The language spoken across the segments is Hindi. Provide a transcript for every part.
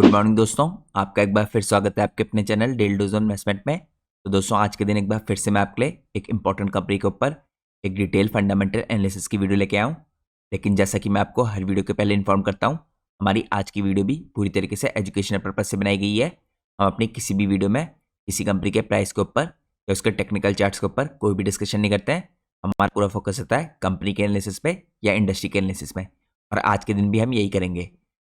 गुड मॉर्निंग दोस्तों। आपका एक बार फिर स्वागत है आपके अपने चैनल डेल डोजन इन्वेस्टमेंट में। तो दोस्तों आज के दिन एक बार फिर से मैं आपके लिए एक इंपॉर्टेंट कंपनी के ऊपर एक डिटेल फंडामेंटल एनालिसिस की वीडियो लेके आऊँ। लेकिन जैसा कि मैं आपको हर वीडियो के पहले इन्फॉर्म करता हूँ, हमारी आज की वीडियो भी पूरी तरीके से एजुकेशनल पर्पज से बनाई गई है। हम अपनी किसी भी वीडियो में किसी कंपनी के प्राइस के ऊपर या उसके टेक्निकल चार्ट्स के ऊपर कोई भी डिस्कशन नहीं करते हैं। हमारा पूरा फोकस होता है कंपनी के एनालिसिस पे या इंडस्ट्री के एनालिसिस में, और आज के दिन भी हम यही करेंगे।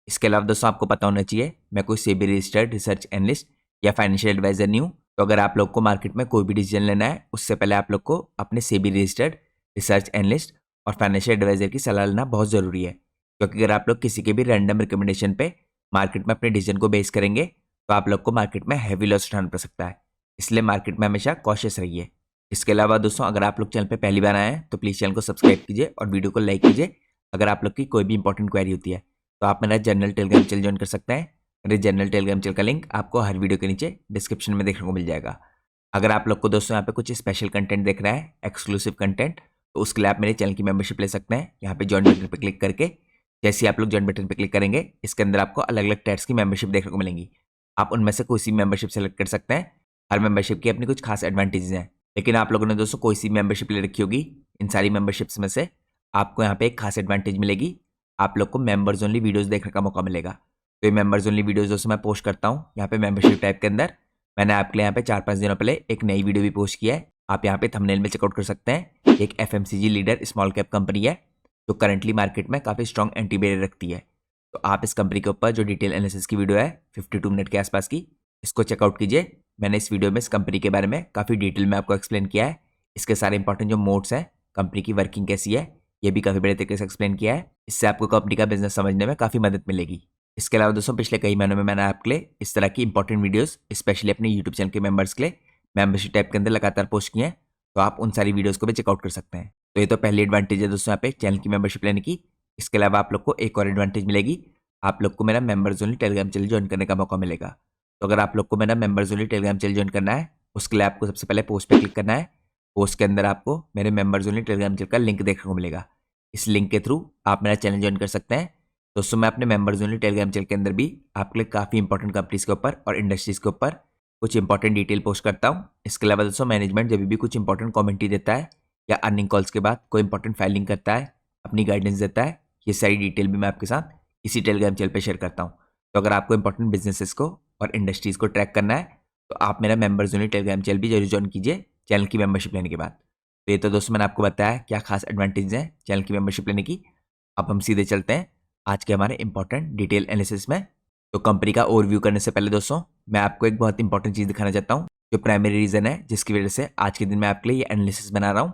इसके अलावा दोस्तों आपको पता होना चाहिए मैं कोई सेबी रजिस्टर्ड रिसर्च एनालिस्ट या फाइनेंशियल एडवाइजर नहीं हूँ। तो अगर आप लोग को मार्केट में कोई भी डिसीजन लेना है उससे पहले आप लोग को अपने सेबी रजिस्टर्ड रिसर्च एनालिस्ट और फाइनेंशियल एडवाइजर की सलाह लेना बहुत ज़रूरी है, क्योंकि अगर आप लोग किसी के भी रैंडम रिकमेंडेशन पे मार्केट में अपने डिसीजन को बेस करेंगे तो आप लोग को मार्केट में हैवी लॉस उठाना पड़ सकता है। इसलिए मार्केट में हमेशा कॉशियस रहिए। इसके अलावा दोस्तों अगर आप लोग चैनल पे पहली बार आए हैं तो प्लीज़ चैनल को सब्सक्राइब कीजिए और वीडियो को लाइक कीजिए। अगर आप लोग की कोई भी इंपॉर्टेंट क्वेरी होती है तो आप मेरा जनरल टेलीग्राम चैनल ज्वाइन कर सकते हैं। मेरे जनरल टेलीग्राम चैनल का लिंक आपको हर वीडियो के नीचे डिस्क्रिप्शन में देखने को मिल जाएगा। अगर आप लोग को दोस्तों यहाँ पे कुछ स्पेशल कंटेंट देख रहा है, एक्सक्लूसिव कंटेंट, तो उसके लिए आप मेरे चैनल की मेंबरशिप ले सकते हैं। यहाँ पे ज्वाइन बटन पर क्लिक करके जैसे ही आप लोग ज्वाइन बटन पर क्लिक करेंगे इसके अंदर आपको अलग अलग टाइप्स की मेंबरशिप देखने को मिलेंगी। आप उनमें से कोई सी मेंबरशिप सेलेक्ट कर सकते हैं। हर मेंबरशिप की अपनी कुछ खास एडवांटेजेस हैं, लेकिन आप लोगों ने दोस्तों कोई सी मेंबरशिप ले रखी होगी, इन सारी मेंबरशिप्स में से आपको यहाँ पे एक खास एडवांटेज मिलेगी। आप लोग को मेंबर्स ओनली वीडियोस देखने का मौका मिलेगा। तो ये मेंबर्स ओनली वीडियोस दोस्तों मैं पोस्ट करता हूँ यहाँ पे मेंबरशिप टाइप के अंदर। मैंने आपके लिए यहाँ पे 4-5 दिनों पहले एक नई वीडियो भी पोस्ट किया है, आप यहाँ पे थंबनेल में चेकआउट कर सकते हैं। एक FMCG leader small cap company है जो करंटली मार्केट में काफ़ी स्ट्रॉन्ग एंटी बैरियर रखती है। तो आप इस कंपनी के ऊपर जो डिटेल एनालिसिस की वीडियो है 52 मिनट के आसपास की, इसको चेकआउट कीजिए। मैंने इस वीडियो में इस कंपनी के बारे में काफ़ी डिटेल में आपको एक्सप्लेन किया है। इसके सारे इंपॉर्टेंट जो मोड्स हैं, कंपनी की वर्किंग कैसी है, ये भी काफ़ी बड़े तरीके से एक्सप्लेन किया है। इससे आपको कंपनी का बिजनेस समझने में काफ़ी मदद मिलेगी। इसके अलावा दोस्तों पिछले कई महीनों में मैंने आपके लिए इस तरह की इंपॉर्टेंट वीडियोस स्पेशली अपने यूट्यूब चैनल के मेंबर्स के लिए मेंबरशिप टैब के अंदर लगातार पोस्ट किए हैं, तो आप उन सारी वीडियोस को भी चेकआउट कर सकते हैं। तो ये तो पहली एडवांटेज है दोस्तों यहाँ पे चैनल की मेंबरशिप लेने की। इसके अलावा आप लोग को एक और एडवांटेज मिलेगी, आप लोग को मेरा members only Telegram channel join करने का मौका मिलेगा। तो अगर आप लोग को मेरा members only Telegram channel join करना है उसके लिए आपको सबसे पहले पोस्ट पे क्लिक करना है। पोस्ट के अंदर आपको मेरे मेंबर्स ओनली टेलीग्राम चैनल का लिंक देखने को मिलेगा। इस लिंक के थ्रू आप मेरा चैनल ज्वाइन कर सकते हैं। दोस्तों मैं अपने मेंबर्स ओनली टेलीग्राम चैनल के अंदर भी आपके लिए काफ़ी इंपॉर्टेंट कंपनीज के ऊपर और इंडस्ट्रीज के ऊपर कुछ इंपॉर्टेंट डिटेल पोस्ट करता हूँ। इसके अलावा दोस्तों मैनेजमेंट जब भी कुछ इंपॉर्टेंट कमेंट्री देता है या अर्निंग कॉल्स के बाद कोई इंपॉर्टेंट फाइलिंग करता है, अपनी गाइडेंस देता है, ये सारी डिटेल भी मैं आपके साथ इसी टेलीग्राम चैनल पर शेयर करता हूँ। तो अगर आपको इंपॉर्टेंट बिजनेसेस को और इंडस्ट्रीज को ट्रैक करना है तो आप मेरा मेंबर्स ओनली टेलीग्राम चैनल भी जरूर ज्वाइन कीजिए चैनल की मेंबरशिप लेने के बाद। तो ये तो दोस्तों मैंने आपको बताया क्या खास एडवांटेज हैं चैनल की मेंबरशिप लेने की। अब हम सीधे चलते हैं आज के हमारे इंपॉर्टेंट डिटेल एनालिसिस में। तो कंपनी का ओवरव्यू करने से पहले दोस्तों मैं आपको एक बहुत इंपॉर्टेंट चीज़ दिखाना चाहता हूँ, जो प्राइमरी रीज़न है जिसकी वजह से आज के दिन मैं आपके लिए ये एनालिसिस बना रहा हूँ।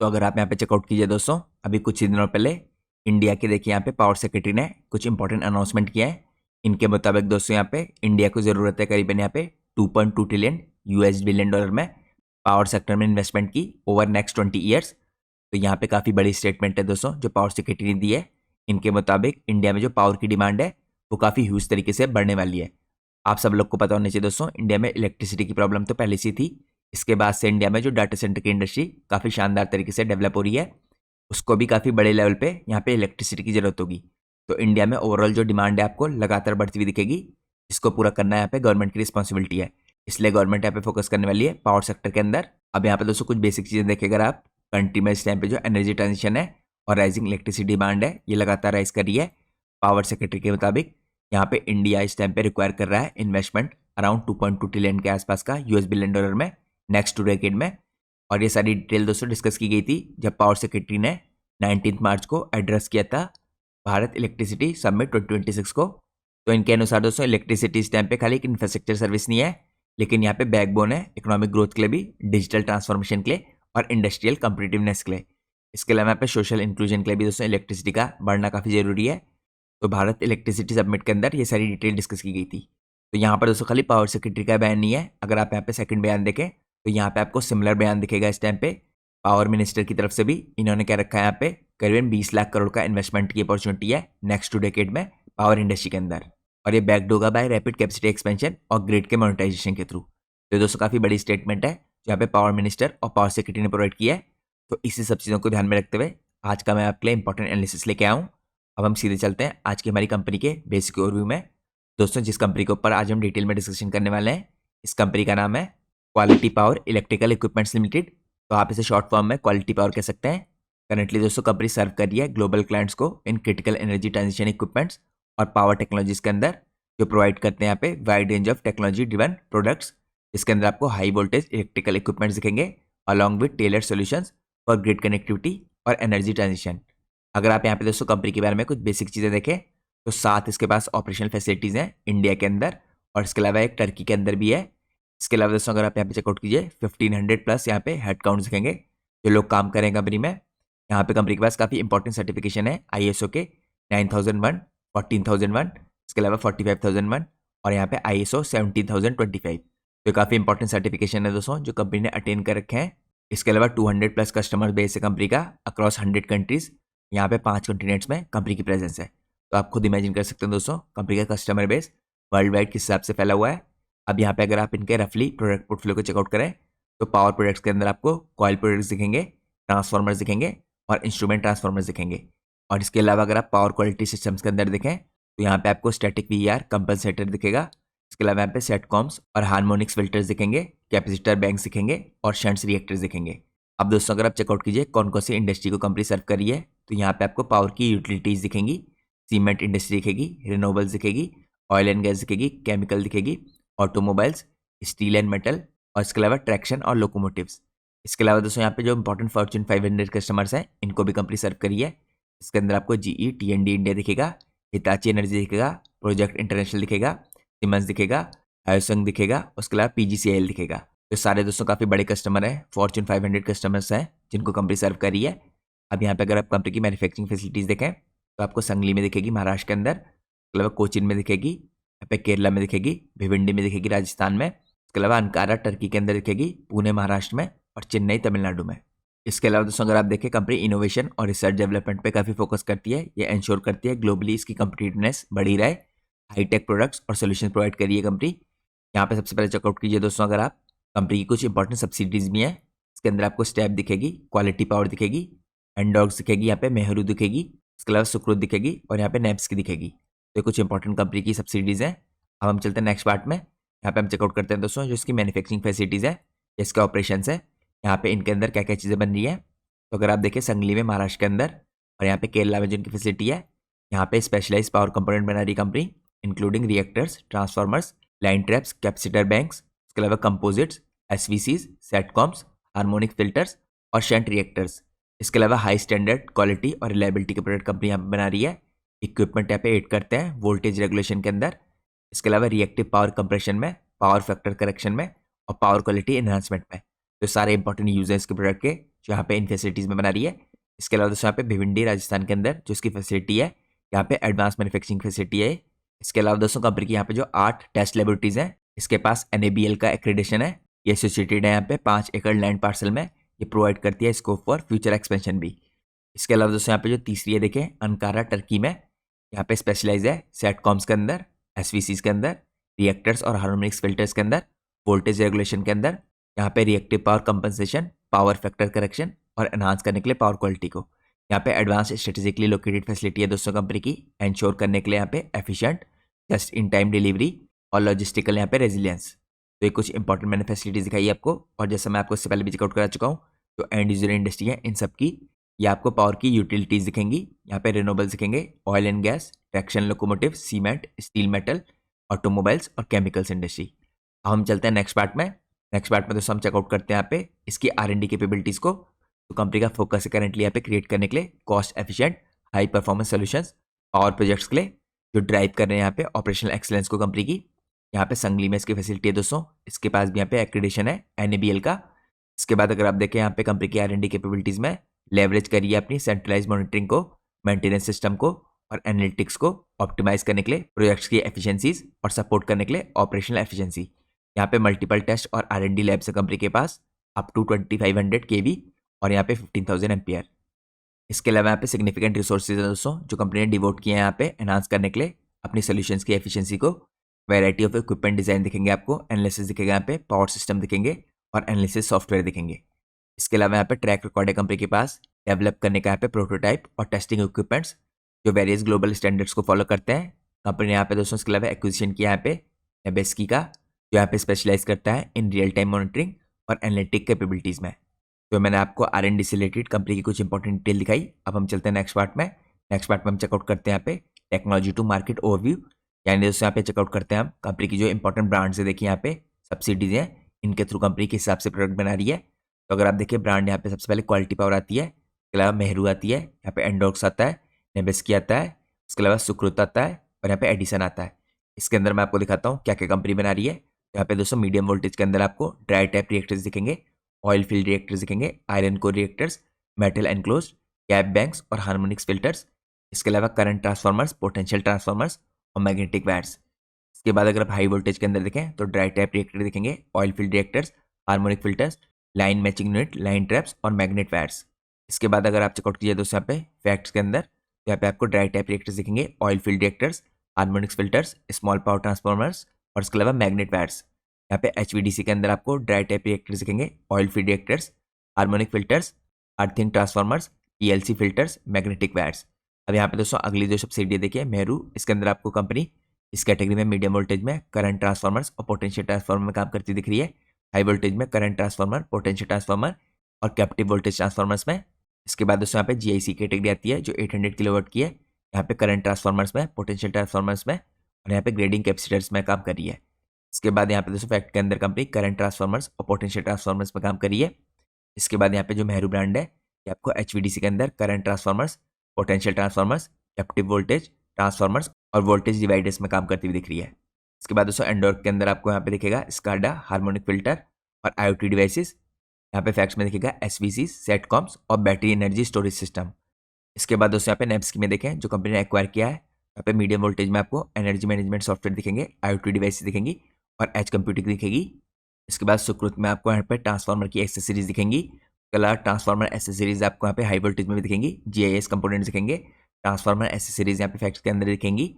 तो अगर आप यहाँ पे चेकआउट कीजिए दोस्तों, अभी कुछ ही दिनों पहले इंडिया के देखिए यहाँ पे पावर सेक्रेटरी ने कुछ इंपॉर्टेंट अनाउंसमेंट किया है। इनके मुताबिक दोस्तों यहाँ पे इंडिया को ज़रूरत है करीबन यहाँ पे 2.2 ट्रिलियन यूएस बिलियन डॉलर में पावर सेक्टर में इन्वेस्टमेंट की ओवर नेक्स्ट 20 ईयर्स। तो यहाँ पे काफ़ी बड़ी स्टेटमेंट है दोस्तों जो पावर सेक्रेटरी ने दी है। इनके मुताबिक इंडिया में जो पावर की डिमांड है वो काफ़ी ह्यूज तरीके से बढ़ने वाली है। आप सब लोग को पता होना चाहिए दोस्तों इंडिया में इलेक्ट्रिसिटी की प्रॉब्लम तो पहले से थी। इसके बाद से इंडिया में जो डाटा सेंटर की इंडस्ट्री काफ़ी शानदार तरीके से डेवलप हो रही है, उसको भी काफ़ी बड़े लेवल पे यहाँ पे इलेक्ट्रिसिटी की ज़रूरत होगी। तो इंडिया में ओवरऑल जो डिमांड है आपको लगातार बढ़ती हुई दिखेगी। इसको पूरा करना यहाँ पे गवर्नमेंट की रिस्पॉन्सिबिलिटी है, इसलिए गवर्नमेंट यहाँ पे फोकस करने वाली है पावर सेक्टर के अंदर। अब यहाँ पे दोस्तों कुछ बेसिक चीज़ें देखेगा, आप कंट्री में इस टाइम पे जो एनर्जी ट्रांजिशन है और राइजिंग इलेक्ट्रिसिटी डिमांड है ये लगातार राइज कर रही है। पावर सेक्रेटरी के मुताबिक यहाँ पे इंडिया इस टाइम पे रिक्वायर कर रहा है इन्वेस्टमेंट अराउंड 2.2 ट्रिलियन के आसपास का यूएस बिलियन डॉलर में नेक्स्ट 2 डेकेड में। और ये सारी डिटेल दोस्तों डिस्कस की गई थी जब पावर सेक्रेटरी ने 19 मार्च को एड्रेस किया था भारत इलेक्ट्रिसिटी समिट 2026 को। तो इनके अनुसार दोस्तों इलेक्ट्रिसिटी इस टाइम पे खाली एक इंफ्रास्ट्रक्चर सर्विस नहीं है, लेकिन यहाँ पे बैकबोन है इकोनॉमिक ग्रोथ के लिए भी, डिजिटल ट्रांसफॉर्मेशन के लिए और इंडस्ट्रियल कम्पिटिटिवनेस के लिए। इसके अलावा यहाँ पे सोशल इंक्लूजन के लिए भी दोस्तों इलेक्ट्रिसिटी का बढ़ना काफ़ी ज़रूरी है। तो भारत इलेक्ट्रिसिटी समिट के अंदर ये सारी डिटेल डिस्कस की गई थी। तो यहाँ पर दोस्तों खाली पावर सेक्रेटरी का बयान नहीं है, अगर आप यहाँ पे सेकंड बयान देखें तो यहाँ पे आपको सिमिलर बयान दिखेगा। इस टाइम पे पावर मिनिस्टर की तरफ से भी इन्होंने क्या रखा है, यहाँ पे करीबन 20 लाख करोड़ का इन्वेस्टमेंट की अपॉर्चुनिटी है नेक्स्ट 2 डेकेड में पावर इंडस्ट्री के अंदर, और ये बैक्ड होगा बाय रैपिड कैपेसिटी एक्सपेंशन और ग्रिड के मोनेटाइजेशन के थ्रू। तो दोस्तों काफ़ी बड़ी स्टेटमेंट है जहाँ पे पावर मिनिस्टर और पावर सेक्रेटरी ने प्रोवाइड किया है। तो इसी सब चीज़ों को ध्यान में रखते हुए आज का मैं आपके लिए इंपॉर्टेंट एनालिसिस लेके आऊँ। अब हम सीधे चलते हैं आज की हमारी कंपनी के बेसिक ओवरव्यू में। दोस्तों जिस कंपनी के ऊपर आज हम डिटेल में डिस्कशन करने वाले हैं, इस कंपनी का नाम है quality power electrical equipments limited. तो आप इसे शॉर्ट फॉर्म में क्वालिटी पावर कह सकते हैं। करंटली दोस्तों कंपनी सर्व कर रही है ग्लोबल क्लाइंट्स को in critical energy transition equipments और पावर टेक्नोलॉजीज के अंदर, जो प्रोवाइड करते हैं यहाँ पे wide range of technology driven products. इसके अंदर आपको हाई वोल्टेज इलेक्ट्रिकल इक्विपमेंट्स दिखेंगे along with tailor solutions for grid connectivity और एनर्जी ट्रांजिशन। अगर आप यहाँ पे दोस्तों कंपनी के बारे में कुछ बेसिक चीज़ें देखें तो 7 इसके पास ऑपरेशनल फैसिलिटीज़ हैं इंडिया के अंदर, और इसके अलावा एक टर्की के अंदर भी है। इसके अलावा दोस्तों अगर आप यहाँ पे चेकआउट कीजिए 1500 प्लस यहाँ पे हेड काउंट्स दिखेंगे जो लोग काम करें कंपनी में। यहाँ पे कंपनी के पास काफ़ी इंपॉर्टेंट सर्टिफिकेशन है ISO के 9001, 14001, इसके अलावा 45001 और यहाँ पे ISO 17025। तो काफ़ी इंपॉर्टेंट सर्टिफिकेशन है दोस्तों जो कंपनी ने अटेन कर रखे हैं। इसके अलावा 200 प्लस कस्टमर बेस है कंपनी का अक्रॉस 100 कंट्रीज। यहाँ पे 5 कॉन्टिनेंट्स में कंपनी की प्रेजेंस है। तो आप खुद इमेजिन कर सकते हैं दोस्तों कंपनी का कस्टमर बेस वर्ल्ड वाइड किस हिसाब से फैला हुआ है। अब यहाँ पे अगर आप इनके रफली प्रोडक्ट पोर्टफोलियो को चेकआउट करें तो पावर प्रोडक्ट्स के अंदर आपको कॉइल प्रोडक्ट्स दिखेंगे, ट्रांसफार्मर्स दिखेंगे और इंस्ट्रूमेंट ट्रांसफार्मर्स दिखेंगे। और इसके अलावा अगर आप पावर क्वालिटी सिस्टम्स के अंदर देखें तो यहाँ पे आपको स्टैटिक VAR कंपनसेटर दिखेगा। इसके अलावा यहाँ पे सेटकॉम्स और हार्मोनिक्स फिल्टर्स दिखेंगे, कैपेसिटर बैंक्स दिखेंगे और शंट्स रिएक्टर्स दिखेंगे। अब दोस्तों अगर आप चेकआउट कीजिए कौन कौन सी इंडस्ट्री को कंपनी सर्व कर रही है तो यहाँ पे आपको पावर की यूटिलिटीज दिखेंगी, सीमेंट इंडस्ट्री दिखेगी, रिन्यूएबल्स दिखेगी, ऑयल एंड गैस दिखेगी, केमिकल दिखेगी, ऑटोमोबाइल्स, स्टील एंड मेटल और इसके अलावा ट्रैक्शन और लोकोमोटिव्स। इसके अलावा दोस्तों यहाँ पे जो इंपॉर्टेंट फॉर्च्यून 500 कस्टमर्स हैं इनको भी कंपनी सर्व करी है। इसके अंदर आपको GE T&D इंडिया दिखेगा, हिताची एनर्जी दिखेगा, प्रोजेक्ट इंटरनेशनल दिखेगा, सिमंस दिखेगा, हायोसंग दिखेगा, उसके अलावा PGCIL दिखेगा। तो सारे दोस्तों काफ़ी बड़े कस्टमर हैं, फॉर्च्यून 500 कस्टमर्स हैं जिनको कंपनी सर्व करी है। अब यहाँ पे अगर आप कंपनी की मैन्युफैक्चरिंग फैसिलिटीज़ देखें तो आपको संगली में दिखेगी महाराष्ट्र के अंदर, इसके अलावा कोचिन में दिखेगी, यहाँ पे केरला में दिखेगी, भिवंडी में दिखेगी राजस्थान में, इसके अलावा अंकारा टर्की के अंदर दिखेगी, पुणे महाराष्ट्र में और चेन्नई तमिलनाडु में। इसके अलावा दोस्तों अगर आप देखें कंपनी इनोवेशन और रिसर्च डेवलपमेंट पे काफ़ी फोकस करती है। ये इंश्योर करती है ग्लोबली इसकी कम्पिटिटिवनेस बढ़ी रहे, हाईटेक प्रोडक्ट्स और सोल्यूशन प्रोवाइड करिए कंपनी। यहाँ पे सबसे पहले चेकआउट कीजिए दोस्तों अगर आप कंपनी की कुछ इंपॉर्टेंट सब्सिडीज भी हैं। इसके अंदर आपको स्टेप दिखेगी, क्वालिटी पावर दिखेगी, एंडॉक्स दिखेगी, यहाँ पे मेहरू दिखेगी, इसके अलावा सुक्रुत दिखेगी और यहाँ पे नेप्स की दिखेगी। तो ये कुछ इंपॉर्टेंट कंपनी की सब्सिडीज हैं। अब हम चलते हैं नेक्स्ट पार्ट में। यहाँ पे हम चेकआउट करते हैं दोस्तों जो इसकी मैन्युफैक्चरिंग फैसिलिटीज़ है, इसके ऑपरेशन है, यहाँ पे इनके अंदर क्या क्या चीज़ें बन रही हैं। तो अगर आप देखें संगली में महाराष्ट्र के अंदर और यहाँ पे केरला में जिनकी फैसिलिटी है, यहाँ पे स्पेशलाइज पावर कंपोनेंट बना रही company including reactors, transformers, line traps, capacitor banks, इसके अलावा कंपोजिट्स, SVCs, सेटकॉम्स, हार्मोनिक फिल्टर्स और शंट रिएक्टर्स। इसके अलावा हाई स्टैंडर्ड क्वालिटी और रिलायबिलिटी के प्रोडक्ट कंपनी यहाँ पे बना रही है। इक्विपमेंट यहाँ पे एड करते हैं वोल्टेज रेगुलेशन के अंदर, इसके अलावा रिएक्टिव पावर कंप्रेशन में, पावर फैक्टर करेक्शन में और पावर क्वालिटी एनहांसमेंट में। तो सारे इंपॉर्टेंट यूजर्स के प्रोडक्ट के जो यहाँ पे इन फैसिलिटीज़ में बना रही है। इसके अलावा दोस्तों यहाँ पे भिवंडी राजस्थान के अंदर जो इसकी फैसिलिटी है, यहाँ पे एडवांस मैन्युफैक्चरिंग फैसिलिटी है। इसके अलावा दोस्तों कंपनी की यहाँ पे जो 8 टेस्ट लेबोरेटरीज हैं, इसके पास NABL का एक्रेडिशन है। ये एसोसिएटेड है यहाँ पे 5 एकड़ लैंड पार्सल में। ये प्रोवाइड करती है स्कोप फॉर फ्यूचर एक्सपेंशन भी। इसके अलावा दोस्तों यहाँ पे जो तीसरी है देखें अंकारा टर्की में, यहाँ पे स्पेशलाइज है सेटकॉम्स के अंदर, SVCs के अंदर, रिएक्टर्स और हार्मोनिक्स फिल्टर्स के अंदर, वोल्टेज रेगुलेशन के अंदर, यहाँ पे reactive power compensation, power factor correction और एनहांस करने के लिए पावर क्वालिटी को। यहाँ पे एडवांस स्ट्रेटेजिकली लोकेटेड फैसिलिटी है दोस्तों कंपनी की, एंश्योर करने के लिए यहाँ पे efficient just in time delivery और लॉजिस्टिकल यहाँ पे रेजिलियंस। तो ये कुछ इंपॉर्टेंट मैंने फैसिलिटीज दिखाई आपको, और जैसा मैं आपको इससे पहले भी चेकआउट करा चुका हूँ जो एंड यूजर इंडस्ट्री है इन सब की, ये आपको पावर की यूटिलिटीज दिखेंगी। यहाँ पे रिन्यूएबल्स दिखेंगे, oil and gas, traction locomotive, cement, steel metal, automobiles और केमिकल्स इंडस्ट्री। अब हम चलते हैं नेक्स्ट पार्ट में। नेक्स्ट पार्ट में दोस्तों हम चेकआउट करते हैं यहाँ पे इसकी R&D कैपेबिलिटीज़ को। तो कंपनी का फोकस है करेंटली यहाँ पे क्रिएट करने के लिए cost efficient high performance solutions power projects के लिए जो ड्राइव कर रहे हैं यहाँ पे ऑपरेशनल एक्सीलेंस को कंपनी की। यहाँ पे संगली में इसकी फैसिलिटी है दोस्तों, इसके पास भी यहाँ पे एक्रेडिशन है NABL का। इसके बाद अगर आप देखें यहाँ पे कंपनी की R&D कैपेबिलिटीज़ में लेवरेज करिए अपनी सेंट्रलाइज मॉनिटरिंग को, मेंटेनेंस सिस्टम को और एनालिटिक्स को ऑप्टिमाइज करने के लिए प्रोजेक्ट्स की एफिशिएंसीज और सपोर्ट करने के लिए ऑपरेशनल एफिशिएंसी। यहाँ पे मल्टीपल टेस्ट और R&D लैब्स है कंपनी के पास अप टू 2500 kV और यहाँ पे 15,000 एम्पियर। इसके अलावा यहाँ पे सिग्निफिकेंट रिसोर्सेज है दोस्तों जो कंपनी ने डिवोट किए हैं यहाँ पे एनहांस करने के लिए अपनी सोल्यूशंस की एफिशिएंसी को। वैरायटी ऑफ इक्विपमेंट डिजाइन दिखेंगे आपको, एनालिसिस दिखेगा यहाँ पे, पावर सिस्टम दिखेंगे और एनालिसिस सॉफ्टवेयर दिखेंगे। इसके अलावा यहाँ पे ट्रैक रिकॉर्ड है कंपनी के पास डेवलप करने का यहाँ पे प्रोटोटाइप और टेस्टिंग इक्विपमेंट्स जो वेरियस ग्लोबल स्टैंडर्ड्स को फॉलो करते हैं। कंपनी ने यहाँ पे दोस्तों इसके अलावा एक्विजिशन किया यहाँ पे नेबेस्की का, जो यहाँ पे स्पेशलाइज करता है इन रियल टाइम मॉनिटरिंग और एनालिटिक कैपेबिलिटीज़ में। तो मैंने आपको R&D से रिलेटेड कंपनी की कुछ इंपॉर्टेंट डिटेल दिखाई। अब हम चलते हैं नेक्स्ट पार्ट में। नेक्स्ट पार्ट में हम चेकआउट करते हैं यहाँ पे टेक्नोलॉजी टू मार्केट ओवरव्यू, यानी दोस्तों यहाँ पे चेकआउट करते हैं हम कंपनी की जो इंपॉर्टेंट ब्रांड्स है। देखिए यहाँ पे सब्सिडीज हैं, इनके थ्रू कंपनी के हिसाब से प्रोडक्ट बना रही है। तो अगर आप देखिए ब्रांड यहाँ पे सबसे पहले क्वालिटी पावर आती है, इसके अलावा मेहरू आती है, यहाँ पे एंडोक्स आता है, नेबेस्की आता है, उसके अलावा सुकृत आता है और यहाँ पे एडिसन आता है। इसके अंदर मैं आपको दिखाता हूँ क्या क्या कंपनी बना रही है। यहाँ पे दोस्तों मीडियम वोल्टेज के अंदर आपको ड्राई टाइप रिएक्टर्स दिखेंगे, ऑयल फील्ड रिएक्टर्स दिखेंगे, iron core reactors, metal enclose, gap banks और हार्मोनिक्स फिल्टर्स। इसके अलावा करंट ट्रांसफार्मर्स, पोटेंशियल ट्रांसफार्मर्स और मैग्नेटिक वायर्स। इसके बाद अगर आप हाई वोल्टेज के अंदर देखें तो ड्राई टाइप रिएक्टर दिखेंगे, oil field reactors, harmonic filters, line matching unit, line traps और मैग्नेट वायर्स। इसके बाद अगर आप चेकआउट कीजिए दोस्तों यहाँ पे फैक्ट्स के अंदर, तो यहाँ पे आपको ड्राई टाइप रिएक्टर्स दिखेंगे, oil field reactors, harmonics filters, small power transformers और इसके अलावा मैग्नेट वायर्स। यहाँ पे HVDC के अंदर आपको ड्राई टाइप रिएक्टर्स दिखेंगे, oil field reactors, harmonic filters, earthing transformers, PLC filters, magnetic wires. अब यहाँ पे दोस्तों अगली जो सब्सिडी देखिए मेहरू, इसके अंदर आपको कंपनी इस कैटेगरी में मीडियम वोल्टेज में करंट ट्रांसफार्मर्स और पोटेंशियल ट्रांसफार्मर में काम करती दिख रही है, हाई वोल्टेज में करंट ट्रांसफार्मर, पोटेंशियल ट्रांसफार्मर और कैप्टिव वोल्टेज ट्रांसफार्मर्स में। इसके बाद दोस्तों यहाँ पे GIC कैटेगरी आती है जो 800 किलोवाट की है, यहाँ पे करंट ट्रांसफार्मर्स में, पोटेंशियल ट्रांसफार्मर्स में और यहाँ पे ग्रेडिंग कैपेसिटर्स में काम कर रही है। इसके बाद यहाँ पे दोस्तों फैक्ट के अंदर कंपनी करंट ट्रांसफार्मर्स और पोटेंशियल ट्रांसफार्मर्स में काम कर रही है। इसके बाद यहाँ पे जो मेहरू ब्रांड है ये आपको HVDC के अंदर current transformers, potential transformers, captive voltage transformers और वोल्टेज डिवाइडर्स में काम करती हुई दिख रही है। इसके बाद दोस्तों एंडोर के अंदर आपको यहाँ पे दिखेगा स्काडा, हार्मोनिक फिल्टर और IoT डिवाइसेस। यहाँ पे फैक्ट्स में दिखेगा SVC, सेटकॉम्स और बैटरी एनर्जी स्टोरेज सिस्टम। इसके बाद दोस्तों यहाँ पे नेब्सकी में देखें जो कंपनी ने एक्वायर किया है, यहाँ पे मीडियम वोल्टेज में आपको एनर्जी मैनेजमेंट सॉफ्टवेयर दिखेंगे, IoT डिवाइसेस दिखेंगी और एज कंप्यूटिंग दिखेगी। इसके बाद सुकृत में आपको यहाँ पे ट्रांसफार्मर की एक्सेसरीज दिखेंगी, कलर ट्रांसफार्मर एक्सेसरीज आपको यहाँ पे हाई वोल्टेज में भी दिखेंगी, GIS कंपोनेंट्स दिखेंगे, ट्रांसफार्मर एक्सेसरीज यहाँ पे फैक्ट्स के अंदर दिखेंगी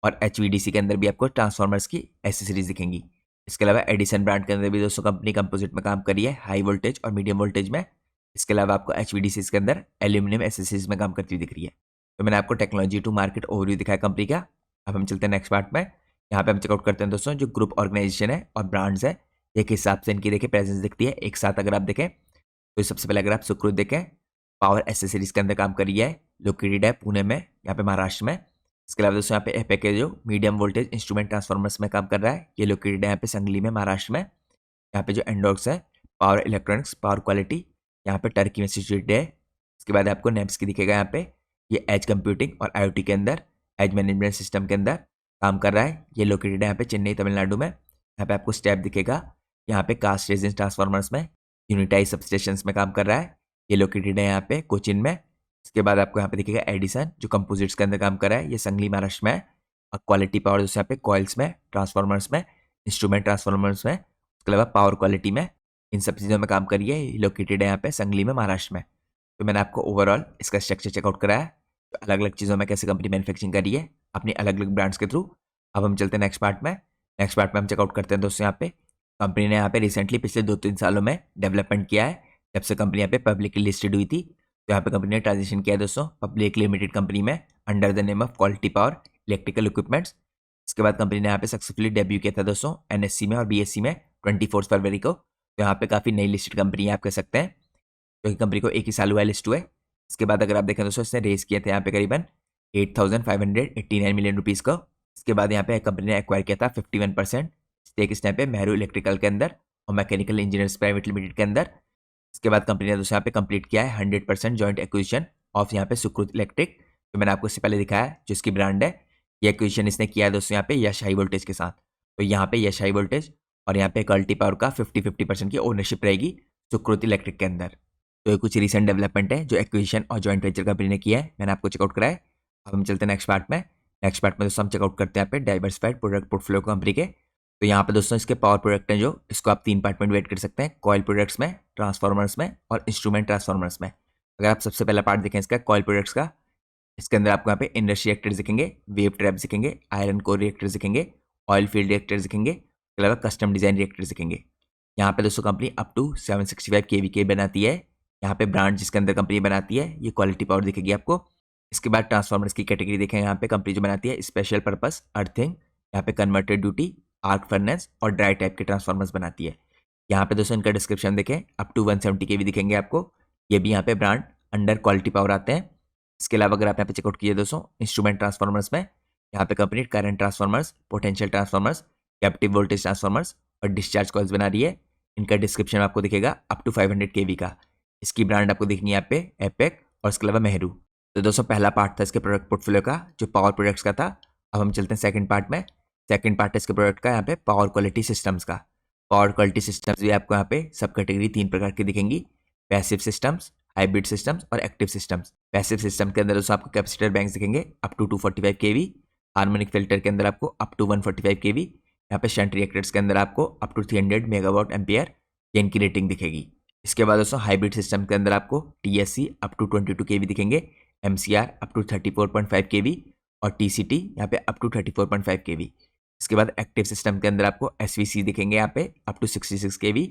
और HVDC के अंदर भी आपको ट्रांसफार्मर्स की एक्सेसरीज दिखेंगी। इसके अलावा एडिसन ब्रांड के अंदर भी दोस्तों कंपनी कंपोजिट में काम करी है, हाई वोल्टेज और मीडियम वोल्टेज में। इसके अलावा आपको HVDC के अंदर एल्यूमिनियम एक्सेसरीज में काम करती हुई दिख रही है। तो मैंने आपको टेक्नोलॉजी टू मार्केट ओवरव्यू दिखाया कंपनी का। अब हम चलते हैं नेक्स्ट पार्ट में। यहाँ पे हम चेकआउट करते हैं दोस्तों जो ग्रुप ऑर्गेनाइजेशन है और ब्रांड्स है, एक हिसाब से इनकी देखिए प्रेजेंस दिखती है एक साथ। अगर आप देखें तो सबसे पहले अगर आप सुकृत देखें, पावर एक्सेसरीज के अंदर काम कर रही है, लोकेटेड है पुणे में, यहाँ पे महाराष्ट्र में। इसके अलावा दोस्तों यहाँ पे एपेक है जो मीडियम वोल्टेज इंस्ट्रूमेंट ट्रांसफार्मर्स में काम कर रहा है, ये लोकेटेड है यहाँ पे संगली में महाराष्ट्र में। यहाँ पे जो एंडोक्स है पावर इलेक्ट्रॉनिक्स, पावर क्वालिटी, यहाँ पे टर्की में सिचुएटेड है। इसके बाद आपको नेब्सकी दिखेगा यहाँ पे, ये एज कंप्यूटिंग और IoT के अंदर एज मैनेजमेंट सिस्टम के अंदर काम कर रहा है, ये लोकेटेड है यहाँ पे चेन्नई तमिलनाडु में। यहाँ पे आपको स्टेप दिखेगा, यहाँ पे कास्ट रेजिस्टेंस ट्रांसफार्मर्स में, यूनिटाइज सबस्टेशंस में काम कर रहा है, ये लोकेटेड है यहाँ पे कोचिन में। इसके बाद आपको यहाँ पे दिखेगा एडिसन जो कंपोजिट्स के अंदर काम कर रहा है, ये संगली महाराष्ट्र में है। और क्वालिटी पावर दोस्तों यहाँ पे कॉइल्स में, ट्रांसफार्मर्स में, इंस्ट्रूमेंट ट्रांसफार्मर्स में, उसके अलावा पावर क्वालिटी में, इन सब चीज़ों में काम करिए, लोकेटेड है यहाँ पे संगली में महाराष्ट्र में। तो मैंने आपको ओवरऑल इसका स्ट्रक्चर चेकआउट कराया, तो अलग अलग चीज़ों में कैसे कंपनी मैन्युफैक्चरिंग कर रही है अपनी अलग अलग ब्रांड्स के थ्रू। अब हम चलते हैं नेक्स्ट पार्ट में। नेक्स्ट पार्ट में हम चेकआउट करते हैं दोस्तों यहाँ पे कंपनी ने यहाँ पे रिसेंटली पिछले 2-3 सालों में डेवलपमेंट किया है, जब से कंपनी यहाँ पे पब्लिकली लिस्टेड हुई थी। तो यहाँ पे कंपनी ने ट्रांजिशन किया है दोस्तों पब्लिक लिमिटेड कंपनी में under the name of quality power electrical equipments. इसके बाद कंपनी ने यहाँ पे सक्सेसफुली डेब्यू किया था दोस्तों NSE में और BSE में 24 फरवरी को। तो यहाँ पे काफ़ी नई लिस्टेड कंपनी है आप कह सकते हैं, क्योंकि कंपनी को एक ही साल हुआ है लिस्ट हुए। इसके बाद अगर आप देखें दोस्तों इसने रेस किए थे यहाँ पे करीबन 8,589 मिलियन रुपीज़ को। इसके बाद यहाँ पे कंपनी ने एक्वायर किया था 51% स्टेक इस टाइम पे मेहरू इलेक्ट्रिकल के अंदर और मैकेनिकल इंजीनियर्स प्राइवेट लिमिटेड के अंदर। इसके बाद कंपनी ने दोस्तों यहाँ पे कंप्लीट किया है 100% जॉइंट एक्विजिशन ऑफ यहाँ पे सुकृत इलेक्ट्रिक, जो मैंने आपको इससे पहले दिखाया है, जो इसकी ब्रांड है। ये एक्विजिशन इसने किया है दोस्तों यहाँ पे यश हाई वोल्टेज के साथ। तो यहाँ पे यश हाई वोल्टेज और यहाँ पे क्वालिटी पावर का 50-50% की ओनरशिप रहेगी सुकृत इलेक्ट्रिक के अंदर। तो ये कुछ रिसेंट डेवलपमेंट है जो एक्विजिशन और जॉइंट वेंचर कंपनी ने किया है, मैंने आपको चेकआउट कराया। अब हम चलते हैं नेक्स्ट पार्ट में। नेक्स्ट पार्ट में दोस्तों हम चेकआउट करते हैं यहाँ पे डाइवर्सिफाइड प्रोडक्ट पोर्टफोलियो कंपनी के। तो यहाँ पे दोस्तों इसके पावर प्रोडक्ट हैं जो इसको आप 3 पार्ट में डिवाइड कर सकते हैं, कॉइल प्रोडक्ट्स में, ट्रांसफार्मर्स में और इंस्ट्रूमेंट ट्रांसफार्मर्स में। अगर आप सबसे पहला पार्ट देखें इसका कॉइल प्रोडक्ट्स का, इसके अंदर आपको यहाँ पे इंडस्ट्री रिएक्टर्स दिखेंगे, वेव ट्रैप्स दिखेंगे, आयरन कोर रिएक्टर्स दिखेंगे, ऑयल फील्ड रिएक्टर्स दिखेंगे, इसके अलावा कस्टम डिजाइन रिएक्टर्स दिखेंगे। यहाँ पे दोस्तों कंपनी अप टू 765 kVA बनाती है। यहाँ पे ब्रांड जिसके अंदर कंपनी बनाती है ये क्वालिटी पावर दिखेगी आपको। इसके बाद ट्रांसफार्मर्स की कैटेगरी देखें, यहाँ पे कंपनी जो बनाती है स्पेशल पर्पस, अर्थिंग, यहाँ पे कन्वर्टेड ड्यूटी, आर्क फर्नेस और ड्राई टाइप के ट्रांसफार्मर्स बनाती है। यहाँ पे दोस्तों इनका डिस्क्रिप्शन देखें, अप टू 170 kV दिखेंगे आपको। ये भी यहाँ पे ब्रांड अंडर क्वालिटी पावर आते हैं। इसके अलावा अगर आप यहाँ पे चेकआउट कीजिए दोस्तों इंस्ट्रूमेंट ट्रांसफार्मर्स में, यहाँ पे company current transformers, potential transformers, captive voltage transformers और डिस्चार्ज कॉइल्स बना रही है। इनका डिस्क्रिप्शन आपको दिखेगा अप टू 500 kV का। इसकी ब्रांड आपको दिखनी है यहाँ पे एपेक और इसके अलावा मेहरू। तो दोस्तों पहला पार्ट था इसके प्रोडक्ट पोर्टफोलियो का जो पावर प्रोडक्ट्स का था। अब हम चलते हैं सेकंड पार्ट में। सेकंड पार्ट है इसके प्रोडक्ट का यहाँ पे पावर क्वालिटी सिस्टम्स का। पावर क्वालिटी सिस्टम्स भी आपको यहाँ पे सब कैटेगरी 3 प्रकार की दिखेंगी, पैसिव सिस्टम्स, हाइब्रिड सिस्टम्स और एक्टिव सिस्टम्स। पैसिव सिस्टम के अंदर दोस्तों आपको कैपेसिटर बैंक्स दिखेंगे up to 245 kV, harmonic filter के अंदर आपको अप टू 145 kV, यहाँ पे शंट रिएक्टर्स के अंदर आपको अप टू 300 मेगावाट एम्पियर ये इनकी रेटिंग दिखेगी। इसके बाद दोस्तों हाइब्रिड सिस्टम के अंदर आपको TSC अप टू 22 kV दिखेंगे, MCR अप टू 34.5 kV और TCT यहाँ पे अप टू 34.5 kV। इसके बाद एक्टिव सिस्टम के अंदर आपको SVC दिखेंगे यहाँ पे up to 66 kV,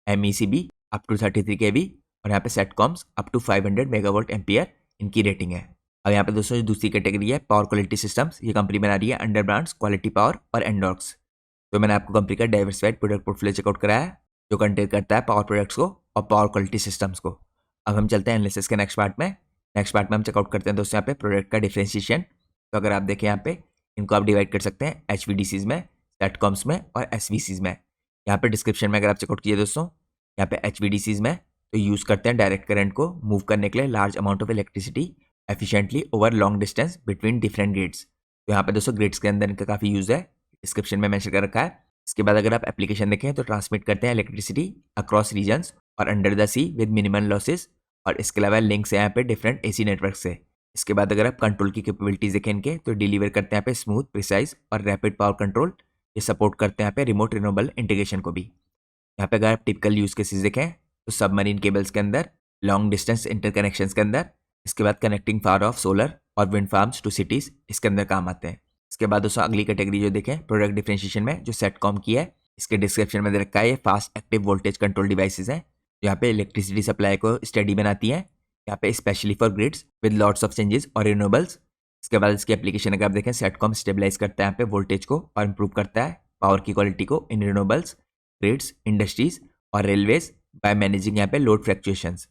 MECB up to 33 kV और यहाँ पे statcoms up to 500 megawatt ampere इनकी रेटिंग है। अब यहाँ पे दोस्तों जो दूसरी कैटेगरी है पावर क्वालिटी सिस्टम्स, ये कंपनी बना रही है अंडर ब्रांड्स क्वालिटी पावर और एंडॉक्स। तो मैंने आपको कंपनी का डाइवर्सिफाइड प्रोडक्ट पोर्टफोलियो चेकआउट कराया है जो कंटेन करता है पावर प्रोडक्ट्स को और पावर क्वालिटी सिस्टम्स को। अब हम चलते हैं एनालिसिस के नेक्स्ट पार्ट में। नेक्स्ट पार्ट में हम चेकआउट करते हैं दोस्तों यहाँ पे प्रोडक्ट का डिफरेंशिएशन। तो अगर आप देखें यहाँ पे इनको आप डिवाइड कर सकते हैं HVDCs में, सेटकॉम्स में और SVCs में। यहाँ पे डिस्क्रिप्शन में अगर आप चेकआउट कीजिए दोस्तों, यहाँ पे HVDCs में तो यूज़ करते हैं डायरेक्ट करंट को मूव करने के लिए large amount of electricity efficiently over long distance between different grids. तो यहाँ पे दोस्तों ग्रिड्स के अंदर इनका काफ़ी यूज़ है, डिस्क्रिप्शन में मेंशन कर रखा है। इसके बाद अगर आप एप्लीकेशन देखें तो ट्रांसमिट करते हैं इलेक्ट्रिसिटी अक्रॉस रीजन्स और under the sea with minimal losses, और इसके अलावा लिंक्स है यहाँ पे डिफरेंट AC नेटवर्क से। इसके बाद अगर आप कंट्रोल की कैपेबिलिटीज देखें इनके तो डिलीवर करते हैं यहाँ पे स्मूथ, प्रिसाइज और रैपिड पावर कंट्रोल। ये सपोर्ट करते हैं यहाँ पे रिमोट रिन्यूएबल इंटीग्रेशन को भी। यहाँ पे अगर आप टिपिकल यूज केसेस देखें तो सबमरीन केबल्स के अंदर, लॉन्ग डिस्टेंस इंटरकनेक्शन के अंदर, इसके बाद कनेक्टिंग फार ऑफ सोलर और विंड फार्म्स टू सिटीज इसके अंदर काम आते हैं। इसके बाद दोस्तों अगली कैटेगरी जो देखें प्रोडक्ट डिफरेंशिएशन में जो सेटकॉम की है, इसके डिस्क्रिप्शन में दे रखा है ये fast active voltage control devices हैं जो यहाँ पे इलेक्ट्रिसिटी सप्लाई को स्टडी बनाती है, यहाँ पे specially for grids with lots of changes और रिन्यूएबल्स। इसके बाद इसकी एप्लीकेशन अगर आप देखें सेटकॉम स्टेबलाइज करता है यहाँ पे वोल्टेज को और इंप्रूव करता है पावर की क्वालिटी को इन रिन्यूएबल्स, ग्रिड्स, इंडस्ट्रीज और रेलवेज बाय मैनेजिंग यहाँ पे लोड फ्लक्चुएशंस।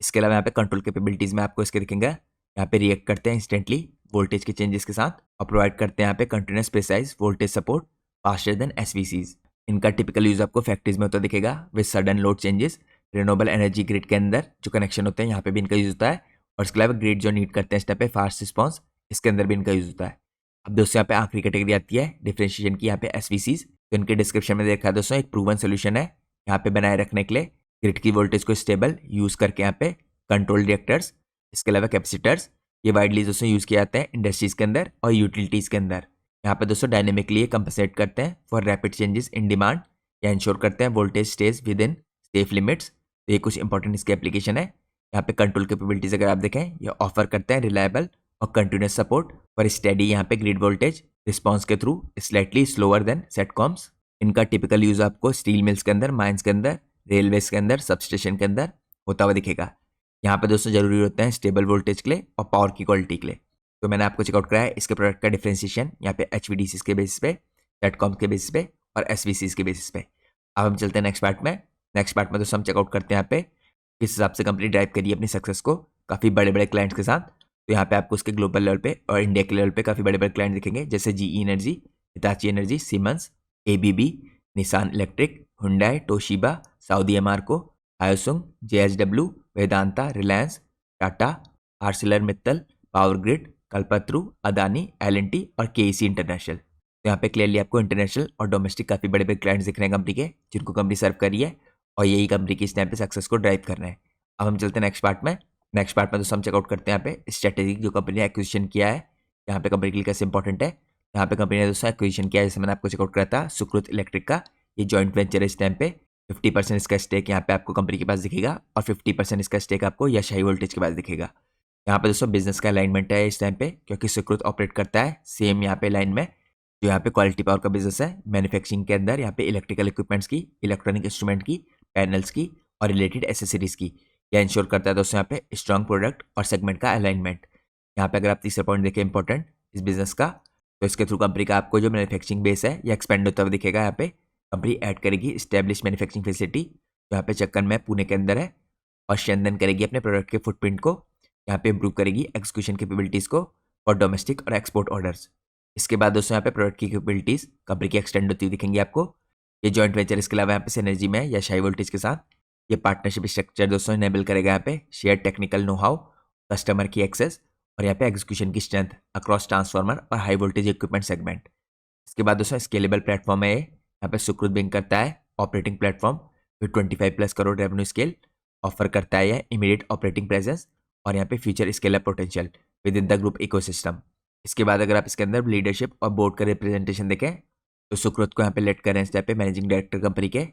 इसके अलावा यहाँ पे कंट्रोल कैपेबिलिटीज में आपको इसके दिखेंगे यहाँ पे रिएक्ट करते हैं इंस्टेंटली वोल्टेज के चेंजेस के साथ और प्रोवाइड करते हैं यहाँ पे continuous precise voltage support faster than SVCs। इनका टिपिकल यूज आपको फैक्ट्रीज में होता दिखेगा with sudden load changes, renewable energy grid के अंदर जो कनेक्शन होते हैं यहाँ पे भी इनका यूज होता है, और इसके अलावा ग्रिड जो नीड करते हैं इस टाइप पे फास्ट रिस्पॉन्स, इसके अंदर भी इनका यूज होता है। अब दोस्तों यहाँ पे आखिरी कैटेगरी आती है डिफरेंशिएशन की, यहाँ पे SVCs। तो इनके डिस्क्रिप्शन में देखा है दोस्तों एक प्रूवन सोल्यूशन है यहाँ पे बनाए रखने के लिए ग्रिड की वोल्टेज को स्टेबल यूज करके यहाँ पे कंट्रोल रिएक्टर्स, इसके अलावा कैपेसिटर्स, ये वाइडली दोस्तों यूज किए जाते हैं इंडस्ट्रीज के अंदर और यूटिलिटीज के अंदर। यहाँ पे दोस्तों डायनेमिकली कंपनसेट करते हैं for rapid changes in demand या इंश्योर करते हैं voltage stage with in safe limits. तो ये कुछ इंपॉर्टेंट इसकी एप्लीकेशन है। यहाँ पे कंट्रोल कैपेबिलिटीज अगर आप देखें ये ऑफर करते हैं रिलायबल और कंटिन्यूस सपोर्ट फॉर स्टेडी यहाँ पे ग्रिड वोल्टेज रिस्पॉन्स के थ्रू स्लाइटली स्लोअर देन सेटकॉम्स। इनका टिपिकल यूज आपको स्टील मिल्स के अंदर, माइंस के अंदर, रेलवेज के अंदर, सबस्टेशन के अंदर होता हुआ दिखेगा। यहाँ पे दोस्तों जरूरी होते हैं स्टेबल वोल्टेज के लिए और पावर की क्वालिटी के लिए। तो मैंने आपको चेकआउट कराया है इसके प्रोडक्ट का डिफरेंशिएशन यहाँ पे HVDCs के बेसिस पे, सेटकॉम के बेसिस पे और SVCs के बेसिस पे। अब हम चलते हैं नेक्स्ट पार्ट में। नेक्स्ट पार्ट में दोस्तों हम चेकआउट करते हैं यहाँ पे किस हिसाब से कंपनी ड्राइव करी अपनी सक्सेस को काफ़ी बड़े बड़े क्लाइंट्स के साथ। तो यहाँ पे आपको उसके ग्लोबल लेवल पे और इंडिया के लेवल पे काफ़ी बड़े बड़े क्लाइंट दिखेंगे जैसे GE energy, Hitachi energy, Siemens, ABB, Nissan electric, Hyundai, Toshiba, Saudi अमारको, Hyosung, JSW, Vedanta, Reliance, Tata, Arcelor Mittal, Power Grid, Kalpataru, Adani, L&T और KEC इंटरनेशनल। तो यहाँ पे क्लियरली आपको इंटरनेशनल और डोमेस्टिक काफ़ी बड़े बड़े क्लाइंट्स दिख रहे हैं कंपनी के जिनको कंपनी सर्व करी है और यही कंपनी की इस टाइम पे सक्सेस को ड्राइव कर रहे हैं। अब हम चलते हैं नेक्स्ट पार्ट में। नेक्स्ट पार्ट में दोस्तों हम चेकआउट करते हैं यहाँ पे स्ट्रेटेजिक जो कंपनी ने एक्विजिशन किया है, यहाँ पे कंपनी के लिए कैसे इंपॉर्टेंट है। यहाँ पे कंपनी ने दोस्तों एक्विजिशन किया है जैसे मैंने आपको चेकआउट करा था सुकृत इलेक्ट्रिक का, ये जॉइंट वेंचर है इस टाइम पे। 50% इसका स्टेक यहाँ पे आपको कंपनी के पास दिखेगा और 50% इसका स्टेक आपको यश हाई वोल्टेज के पास दिखेगा। यहाँ पे दोस्तों बिजनेस का अलाइनमेंट है इस टाइम पे क्योंकि सुकृत ऑपरेट करता है सेम यहाँ पे लाइन में जो यहाँ पे क्वालिटी पावर का बिजनेस है मैन्युफैक्चरिंग के अंदर, यहाँ पे इलेक्ट्रिकल इक्विपमेंट्स की, इलेक्ट्रॉनिक इंस्ट्रूमेंट की, पैनल्स की और रिलेटेड एसेसरीज की। यह इंश्योर करता है दोस्तों यहाँ पे स्ट्रॉन्ग प्रोडक्ट और सेगमेंट का अलाइनमेंट। यहाँ पे अगर आप तीसरा पॉइंट देखें इंपॉर्टेंट इस बिजनेस का, तो इसके थ्रू कंपनी का आपको जो मैन्युफैक्चरिंग बेस है ये एक्सपेंड होता हुआ दिखेगा। यहाँ पे कंपनी ऐड करेगी स्टैब्लिश मैन्युफैक्चरिंग फैसिलिटी जो यहाँ पे चक्कन में पुणे के अंदर है, और स्ट्रेंथन करेगी अपने प्रोडक्ट के फुटप्रिंट को, यहाँ पे इंप्रूव करेगी एक्सक्यूशन कैपेबिलिटीज़ को फॉर डोमेस्टिक और एक्सपोर्ट ऑर्डर्स। इसके बाद दोस्तों यहाँ पे प्रोडक्ट की कैपेबिलिटीज़ कंपनी की एक्सटेंड होती हुई दिखेंगी आपको। ये जॉइंट वेंचर इसके अलावा यहाँ पे सिनर्जी में या हाई वोल्टेज के साथ ये पार्टनरशिप स्ट्रक्चर दोस्तों इनेबल करेगा यहाँ पे share technical know how, customer की एक्सेस और यहाँ पे एग्जीक्यूशन की स्ट्रेंथ अक्रॉस ट्रांसफार्मर और हाई वोल्टेज इक्विपमेंट सेगमेंट। इसके बाद दोस्तों स्केलेबल प्लेटफॉर्म है ये, यहाँ पे सुकृत बिंग करता है operating platform with 25+ crore revenue scale, offer करता है ये इमीडिएट ऑपरेटिंग प्रेजेंस और यहाँ पे future scale up potential with in the group ecosystem. इसके बाद अगर आप इसके अंदर लीडरशिप और बोर्ड का रिप्रेजेंटेशन देखें तो सुकृत को यहाँ पे लेट कर रहे हैं इस टाइप पे मैनेजिंग डायरेक्टर कंपनी के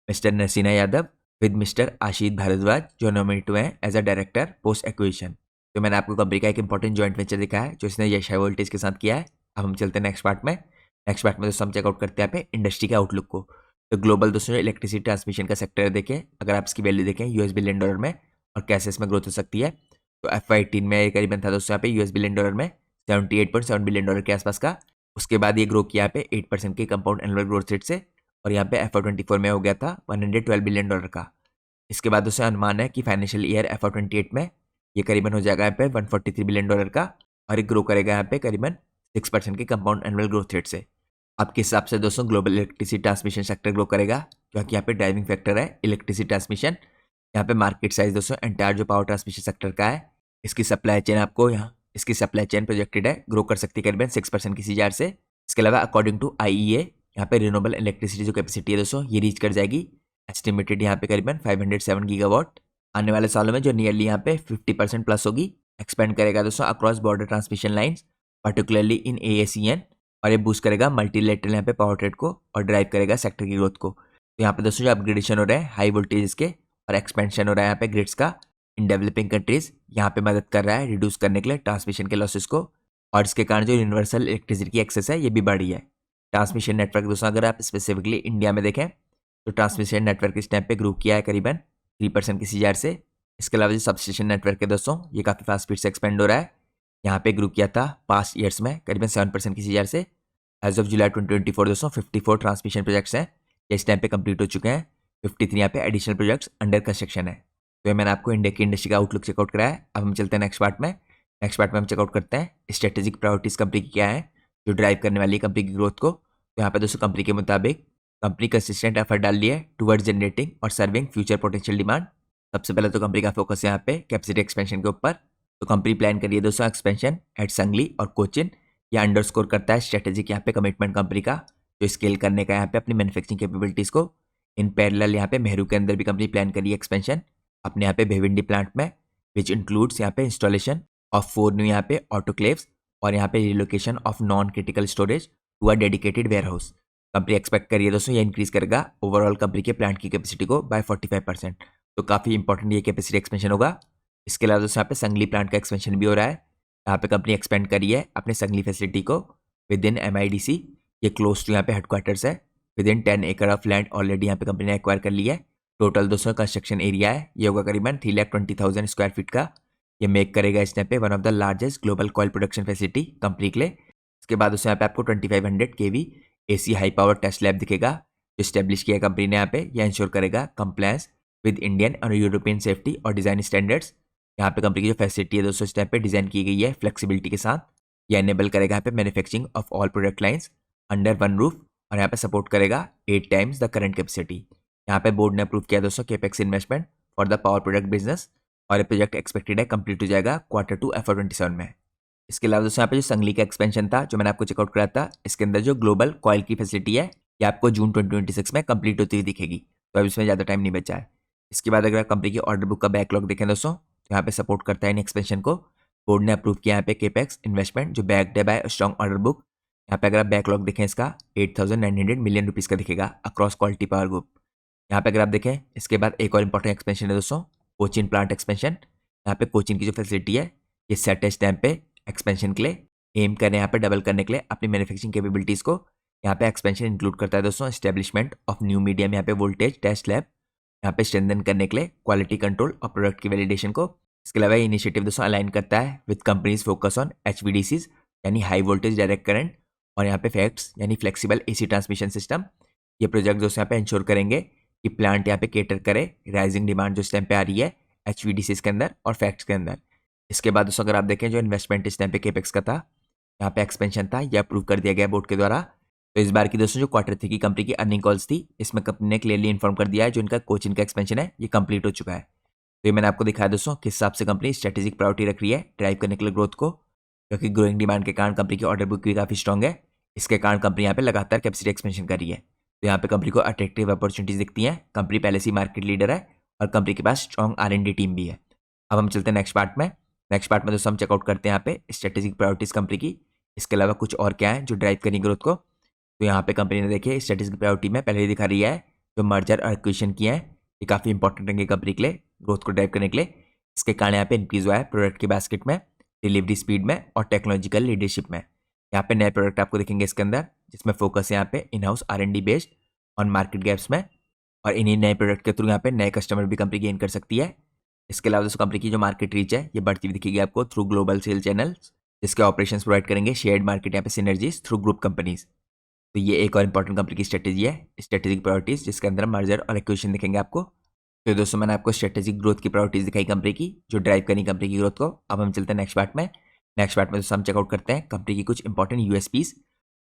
mister Nasina Yadav with mister Ashish Bhardwaj जो नॉमिनेट हुए हैं as a director post acquisition. तो मैंने आपको कंपनी का एक इंपॉर्टेंट जॉइंट वेंचर दिखा है जो इसने यश हाई वोल्टेज के साथ किया है। अब हम चलते हैं नेक्स्ट पार्ट में। नेक्स्ट पार्ट में दोस्तों हम चेकआउट करते हैं यहाँ पे इंडस्ट्री के आउटलुक को। तो ग्लोबल दोस्तों जो इलेक्ट्रिसिटी ट्रांसमिशन का सेक्टर देखें, अगर आप इसकी वैल्यू देखें $US बिलियन में और कैसे इसमें ग्रोथ हो सकती है, तो FY18 में ये करीबन था दोस्तों यहाँ पे $US बिलियन में $78.7 बिलियन के आसपास का। उसके बाद ये ग्रो किया यहाँ पे 8% के कंपाउंड एनुअल ग्रोथ रेट से, और यहाँ पे FY24 में हो गया था $112 बिलियन का। इसके बाद उसे अनुमान है कि फाइनेंशियल ईयर FY28 में ये करीबन हो जाएगा यहाँ पे $143 बिलियन का, और ये ग्रो करेगा यहाँ पे करीबन 6% के कंपाउंड एनुअल ग्रोथ रेट से। आपके हिसाब से दोस्तों global electricity transmission sector grow करेगा क्योंकि यहाँ पे ड्राइविंग फैक्टर है इलेक्ट्रिसिटी ट्रांसमिशन। यहाँ पे मार्केट साइज दोस्तों एंटायर जो पावर ट्रांसमिशन सेक्टर का है, इसकी सप्लाई चेन आपको यहाँ इसकी सप्लाई चेन प्रोजेक्टेड है ग्रो कर सकती है करीबन 6% की CAGR से। इसके अलावा अकॉर्डिंग टू IEA यहाँ पे रिन्यूएबल इलेक्ट्रिसिटी जो कैपेसिटी है दोस्तों ये रीच कर जाएगी एस्टिमेटेड यहाँ पे करीबन 507 गीगावाट आने वाले सालों में, जो नियरली यहाँ पे 50% प्लस होगी। एक्सपेंड करेगा दोस्तों across border transmission lines particularly in AACN, और ये बूस्ट करेगा मल्टीलेटरल यहाँ पे पावर ट्रेड को और ड्राइव करेगा सेक्टर की ग्रोथ को। तो यहाँ पे दोस्तों जो अपग्रेडेशन हो रहा है हाई वोल्टेज के और एक्सपेंशन हो रहा है यहाँ पे ग्रिड्स का इन डेवलपिंग कंट्रीज, यहाँ पे मदद कर रहा है रिड्यूस करने के लिए ट्रांसमिशन के लॉसेस को, और इसके कारण जो यूनिवर्सल इलेक्ट्रिसिटी की एक्सेस है ये भी बढ़ी है। ट्रांसमिशन नेटवर्क दोस्तों अगर आप स्पेसिफिकली इंडिया में देखें तो ट्रांसमिशन नेटवर्क इस टाइम पे ग्रो किया है करीबन 3% की CAGR से। इसके अलावा जो सबस्टेशन नेटवर्क है दोस्तों ये काफ़ी फास्ट स्पीड से एक्सपेंड हो रहा है, यहाँ पे ग्रो किया था पास्ट ईयर्स में करीबन 7% की CAGR से। एज ऑफ जुलाई 2024 दोस्तों 54 ट्रांसमिशन प्रोजेक्ट्स हैं ये इस टाइम पे कंप्लीट हो चुके हैं, 53 यहाँ पे एडिशनल प्रोजेक्ट्स अंडर कंस्ट्रक्शन है। तो ये मैंने आपको इंडिया की इंडस्ट्री का आउटलुक चेकआउट कराया है। अब हम चलते हैं नेक्स्ट पार्ट में। नेक्स्ट पार्ट में हम चेकआउट करते हैं स्ट्रेटेजिक प्रायोरिटीज कंपनी की क्या है जो ड्राइव करने वाली है कंपनी की ग्रोथ को। तो यहाँ पे दोस्तों कंपनी के मुताबिक कंपनी कंसिस्टेंट एफर्ट डाल रही है टुवर्ड्स जनरेटिंग और सर्विंग फ्यूचर पोटेंशियल डिमांड। सबसे पहले तो कंपनी का फोकस यहाँ पे कैपेसिटी एक्सपेंशन के ऊपर। तो कंपनी प्लान करिए दोस्तों एक्सपेंशन एट संगली और कोचिन। यह अंडरस्कोर करता है स्ट्रेटेजिक यहाँ पे कमिटमेंट कंपनी का जो स्केल करने का यहाँ पे अपनी मैन्युफैक्चरिंग कैपेबिलिटीज़ को। इन पैरेलल यहाँ पे मेहरू के अंदर भी कंपनी प्लान करिए एक्सपेंशन अपने यहाँ पे भिवंडी प्लांट में, विच इंक्लूड्स यहाँ पे इंस्टॉलेशन ऑफ 4 न्यू यहाँ पे ऑटोक्लेव्स और यहाँ पे relocation of non critical storage to a dedicated warehouse. Company expect करिए दोस्तों ये इंक्रीज करेगा ओवरऑल कंपनी के प्लांट की कैपेसिटी को बाय 45%। तो काफ़ी इंपॉर्टेंट ये कैपेसिटी एक्सपेंशन होगा। इसके अलावा दोस्तों यहाँ पे संगली प्लांट का एक्सपेंशन भी हो रहा है। यहाँ पे कंपनी एक्सपेंड करी है अपने संगली फैसिलिटी को विद इन MIDC, ये क्लोज टू यहाँ पे हेडक्वार्टर्स है। विद इन 10 एकड़ ऑफ लैंड ऑलरेडी यहाँ पे कंपनी ने एक्वायर कर लिया है। टोटल दोस्तों कंस्ट्रक्शन एरिया है ये होगा करीबन 3,20,000 स्क्वायर फीट का। ये मेक करेगा इस टाइम पे one of the largest global coil production facility company के लिए। इसके बाद दोस्तों यहाँ पे आपको 2500 kV AC high power test lab दिखेगा जो स्टेब्लिश किया कंपनी ने यहाँ पे। यह इंश्योर करेगा कंप्लायंस विद इंडियन और यूरोपियन सेफ्टी और डिज़ाइन स्टैंडर्ड्स। यहाँ पे कंपनी की जो फैसिलिटी है दोस्तों इस टाइप पे डिज़ाइन की गई है फ्लेक्सिबिलिटी के साथ। यह एनेबल करेगा यहाँ पे manufacturing of all product lines under one roof, और यहाँ पे सपोर्ट करेगा 8 टाइम्स द करंट कैपेसिटी। यहाँ पे बोर्ड ने अप्रूव किया दोस्तों capex investment for the power product business, और ये प्रोजेक्ट एक्सपेक्टेड है कंप्लीट हो जाएगा Q2 FY27 में। इसके अलावा दोस्तों यहाँ पे जो संगली का एक्सपेंशन था जो मैंने आपको चेकआउट कराया था, इसके अंदर जो ग्लोबल कॉइल की फैसिलिटी है ये आपको जून 2026 में कंप्लीट होती हुई दिखेगी। तो अब इसमें ज़्यादा टाइम नहीं बचा है। इसके बाद अगर कंपनी की ऑर्डर बुक का बैकलॉग देखें दोस्तों तो यहाँ पे सपोर्ट करता है इन एक्सपेंशन को। बोर्ड ने अप्रूव किया यहाँ पे केपेक्स इन्वेस्टमेंट जो बैक्ड है बाय स्ट्रॉन्ग ऑर्डर बुक। यहाँ पे अगर आप बैकलॉग देखें इसका 8,900 मिलियन रुपीज़ का दिखेगा अक्रॉस क्वालिटी पावर ग्रुप। यहाँ पे अगर आप देखें इसके बाद एक और इंपॉर्टेंट एक्सपेंशन है दोस्तों कोचिन प्लांट एक्सपेंशन। यहाँ पे कोचिन की जो फैसिलिटी है ये सेट है इस टाइम पे एक्सपेंशन के लिए एम कर रहे हैं यहाँ पे डबल करने के लिए अपनी मैन्युफैक्चरिंग कैपेबिलिटीज़ को। यहाँ पे एक्सपेंशन इंक्लूड करता है दोस्तों एस्टेब्लिशमेंट ऑफ न्यू मीडियम यहाँ पे वोल्टेज टेस्ट लैब यहाँ पे स्ट्रेंथन करने के लिए क्वालिटी कंट्रोल और प्रोडक्ट की वैलिडेशन को। इसके अलावा ये इनिशिएटिव दोस्तों अलाइन करता है with companies focus on HVDCs यानी हाई वोल्टेज डायरेक्ट करंट, और यहाँ पे फैक्ट्स यानी फ्लेक्सिबल AC ट्रांसमिशन सिस्टम। ये प्रोजेक्ट दोस्तों यहाँ पे इंश्योर करेंगे कि प्लांट यहाँ पे केटर करे राइजिंग डिमांड जो इस टाइम पे आ रही है HVDCs के अंदर और फैक्ट्स के अंदर। इसके बाद दोस्तों अगर आप देखें जो इन्वेस्टमेंट इस टाइम पे केपेक्स का था, यहाँ पे एक्सपेंशन था, यह अप्रूव कर दिया गया बोर्ड के द्वारा। तो इस बार की दोस्तों जो Q3 की कंपनी की अर्निंग कॉल्स थी, इसमें कंपनी ने क्लियरली इन्फॉर्म कर दिया है जो इनका कोचिन का एक्सपेंशन है ये कंप्लीट हो चुका है। तो ये मैंने आपको दिखाया दोस्तों किस हिसाब से कंपनी स्ट्रेटेजिक प्रायोरिटी रख रही है ड्राइव करने के लिए ग्रोथ को, क्योंकि ग्रोइंग डिमांड के कारण कंपनी की ऑर्डर बुक भी काफी स्ट्रॉन्ग है। इसके कारण कंपनी यहाँ पे लगातार कैपेसिटी एक्सपेंशन कर रही है। तो यहाँ पे कंपनी को अट्रैक्टिव अपॉर्चुनिटीज दिखती हैं, कंपनी पहले से मार्केट लीडर है और कंपनी के पास स्ट्रॉन्ग R&D टीम भी है। अब हम चलते हैं नेक्स्ट पार्ट में। नेक्स्ट पार्ट में दोस्तों हम चेकआउट करते हैं यहाँ पे स्ट्रेटेजिक प्रायोरिटीज कंपनी की, इसके अलावा कुछ और क्या है जो ड्राइव करेंगे ग्रोथ को। तो यहाँ पे कंपनी ने देखिए स्ट्रेटेजिक प्रायोरिटी में पहले ही दिखा रही है जो मर्जर और एक्विजिशन किए हैं, ये काफ़ी इंपॉर्टेंट रहेंगे कंपनी के लिए ग्रोथ को ड्राइव करने के लिए। इसके कारण यहाँ पे इंक्रीज हुआ है प्रोडक्ट के बास्केट में, डिलीवरी स्पीड में और टेक्नोलॉजिकल लीडरशिप में। यहाँ पे नए प्रोडक्ट आपको दिखेंगे इसके अंदर, जिसमें फोकस है यहाँ पे in house R&D based on market gaps में, और इन्हीं नए प्रोडक्ट के थ्रू यहाँ पे नए कस्टमर भी कंपनी गेन कर सकती है। इसके अलावा दोस्तों कंपनी की जो मार्केट रीच है ये बढ़ती हुई दिखेगी आपको थ्रू ग्लोबल सेल चैनल्स, जिसके ऑपरेशंस प्रोवाइड करेंगे शेयर्ड मार्केट यहाँ पे सिनर्जीज थ्रू ग्रुप कंपनीज। तो ये एक और इंपॉर्टेंट कंपनी की स्ट्रेटेजी है स्ट्रेटेजिक प्रायोरिटीज, जिसके अंदर मर्जर और एक्विजिशन दिखेंगे आपको। तो दोस्तों मैंने आपको स्ट्रेटेजिक ग्रोथ की प्रायोरिटीज दिखाई कंपनी की जो ड्राइव करी कंपनी की ग्रोथ को। अब हम चलते हैं नेक्स्ट पार्ट में। नेक्स्ट पार्ट में दोस्तों हम चेकआउट करते हैं कंपनी की कुछ इंपॉर्टेंट USPs।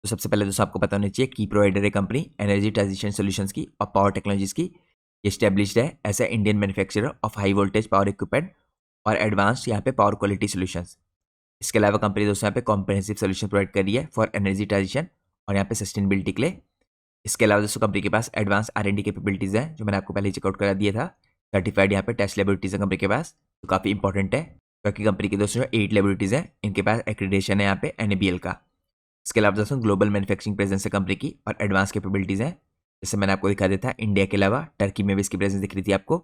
तो सबसे पहले दोस्तों आपको पता होना चाहिए की प्रोवाइडर है कंपनी एनर्जी ट्रांजिशन सोल्यूशंस की और पावर टेक्नोलॉजीज की। ये स्टैब्लिश्ड है as a Indian manufacturer of high voltage power equipment और एडवांस्ड यहाँ पे पावर क्वालिटी सोल्यूशंस। इसके अलावा कंपनी दोस्तों यहाँ पे कॉम्प्रिहेंसिव सोल्यूशन प्रोवाइड कर रही है फॉर एनर्जी ट्रांजिशन और यहाँ पे सस्टेनेबिलिटी के लिए। इसके अलावा दोस्तों कंपनी के पास एडवांस R&D कैपेबिलिटीज है जो मैंने आपको पहले चेकआउट करा दिया था। सर्टिफाइड यहाँ पे टेस्ट लेबोरेटरीज है कंपनी के पास, तो काफ़ी इंपॉर्टेंट है क्योंकि कंपनी की दोस्तों 8 लेबोरेटरीज है, इनके पास एक्रेडिटेशन है यहाँ पे NABL का। इसके अलावा दोस्तों ग्लोबल मैन्युफैक्चरिंग प्रेजेंस है कंपनी की और एडवांस कैपेबिलिटीज है, जैसे मैंने आपको दिखा दिया था इंडिया के अलावा टर्की में भी इसकी प्रेजेंस दिख रही थी आपको,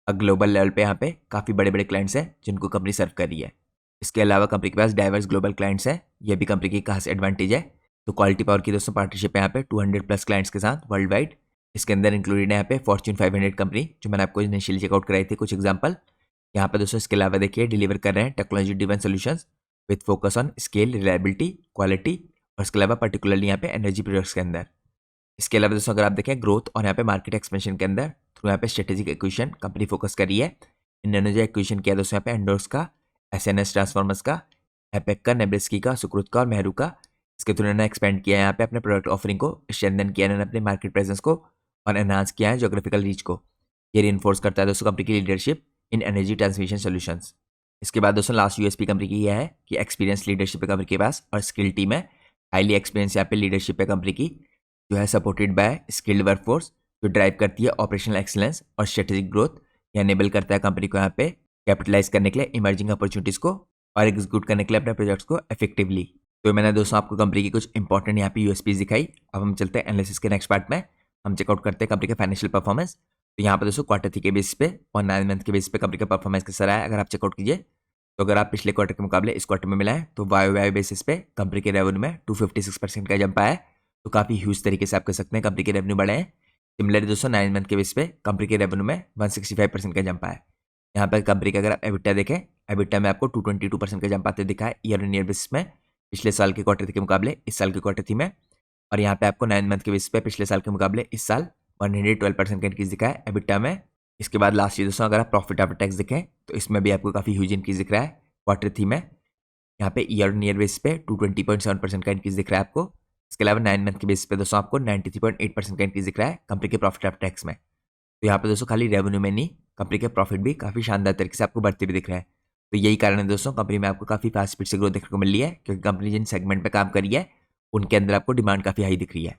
और ग्लोबल लेवल पे यहाँ पे काफ़ी बड़े बड़े क्लाइंट्स हैं जिनको कंपनी सर्व कर रही है। इसके अलावा कंपनी के पास डाइवर्स ग्लोबल क्लाइंट्स हैं, ये भी कंपनी की खास एडवांटेज है। तो क्वालिटी पावर की दोस्तों पार्टनरशिप है यहाँ पे 200+ क्लाइंट्स के साथ वर्ल्ड वाइड। इसके अंदर इंक्लूडेड है यहाँ पे फॉर्च्यून 500 कंपनी जो मैंने आपको इनिशियली चेकआउट कराई थी कुछ एग्जांपल यहाँ पे दोस्तों। इसके अलावा देखिए डिलीवर कर रहे हैं technology driven solutions with focus on scale, reliability, quality और इसके अलावा पर्टिकुलरली यहाँ पे एनर्जी प्रोडक्ट्स के अंदर। इसके अलावा दोस्तों अगर आप देखें ग्रोथ और यहाँ पे मार्केट एक्सपेंशन के अंदर थ्रू यहाँ पे स्ट्रेटेजिक एक्विजिशन कंपनी फोकस कर रही है। इन्होंने जो एक्विजिशन किया दोस्तों यहाँ पे एंडोर्स का, SNS ट्रांसफॉर्मर्स का, एपेक का, नेब्रेस्की का, सुकृत का और मेहरू का। इसके थ्रू इन्होंने एक्सपेंड किया है यहाँ पे अपने प्रोडक्ट ऑफरिंग को, स्ट्रेंथन किया इन्होंने अपने मार्केट प्रेजेंस को और एनहांस किया है जोग्राफिकल रीच को। ये रिइंफोर्स करता है दोस्तों कंपनी की leadership in energy transmission solutions. इसके बाद दोस्तों लास्ट USP कंपनी की यह है कि एक्सपीरियंस लीडरशिप है कंपनी के पास और स्किल टीम है, हाईली एक्सपीरियंस यहाँ पे लीडरशिप है कंपनी की जो है सपोर्टेड बाय स्किल्ड वर्कफोर्स जो ड्राइव करती है ऑपरेशनल एक्सीलेंस और स्ट्रेटेजिक ग्रोथ। यह एनेबल करता है कंपनी को यहाँ पे कैपिटलाइज करने के लिए इमर्जिंग अपॉर्चुनिटीज को और एग्जीक्यूट करने के लिए अपने प्रोजेक्ट्स को इफेक्टिवली। तो मैंने दोस्तों आपको कंपनी की कुछ इंपॉर्टेंट यहाँ पे USPs दिखाई। अब हम चलते हैं एनालिसिस के नेक्स्ट पार्ट में, हम चेकआउट करते हैं कंपनी का फाइनेंशियल परफॉर्मेंस। तो यहाँ पर दोस्तों Q3 के बेस पे और 9 मंथ के बेस पे कंपनी का परफॉर्मेंस कैसा रहा है अगर आप चेकआउट कीजिए। तो अगर आप पिछले क्वार्टर के मुकाबले इस क्वार्टर में मिला है तो YoY बेसिस पे कंपनी के रेवेन्यू में 256% का जंप आया है, तो काफ़ी ह्यूज तरीके से आप कह सकते हैं कंपनी के रेवेन्यू बढ़े हैं। सिमिलरली दोस्तों 9 मंथ के बेस पे कंपनी के रेवेन्यू में 165% का जंप आया है। यहाँ पर कंपनी का अगर आप EBITDA देखें, EBITDA में आपको 222% का जंप आते दिखा है ईयर ऑन ईयर बेसिस में पिछले साल के क्वार्टर के मुकाबले इस साल के क्वार्टर में। और यहाँ पे आपको 9 मंथ के बेसिस पे पिछले साल के मुकाबले इस साल 112% का इंक्रीज दिखा है EBITDA में। इसके बाद लास्ट ईयर दोस्तों अगर आप प्रॉफिट आफ्टर टैक्स देखें तो इसमें भी आपको काफ़ी ह्यूज इंक्रीज दिख रहा है Q3 में। यहाँ पे ईयर ऑन ईयर बेसिस पे 220.7% का इंक्रीज दिख रहा है आपको। इसके अलावा 9 मंथ के बेसिस पे दोस्तों आपको 93.8% का इंक्रीज दिख रहा है कंपनी के प्रॉफिट आफ्टर टैक्स में। तो यहाँ पे दोस्तों खाली रेवेन्यू में नहीं, कंपनी के प्रॉफिट भी काफ़ी शानदार तरीके से आपको बढ़ते भी दिख रहा है। तो यही कारण है दोस्तों कंपनी में आपको काफ़ी फास्ट स्पीड से ग्रोथ देखने को मिल रही है, क्योंकि कंपनी जिन सेगमेंट पे काम कर रही है उनके अंदर आपको डिमांड काफ़ी हाई दिख रही है।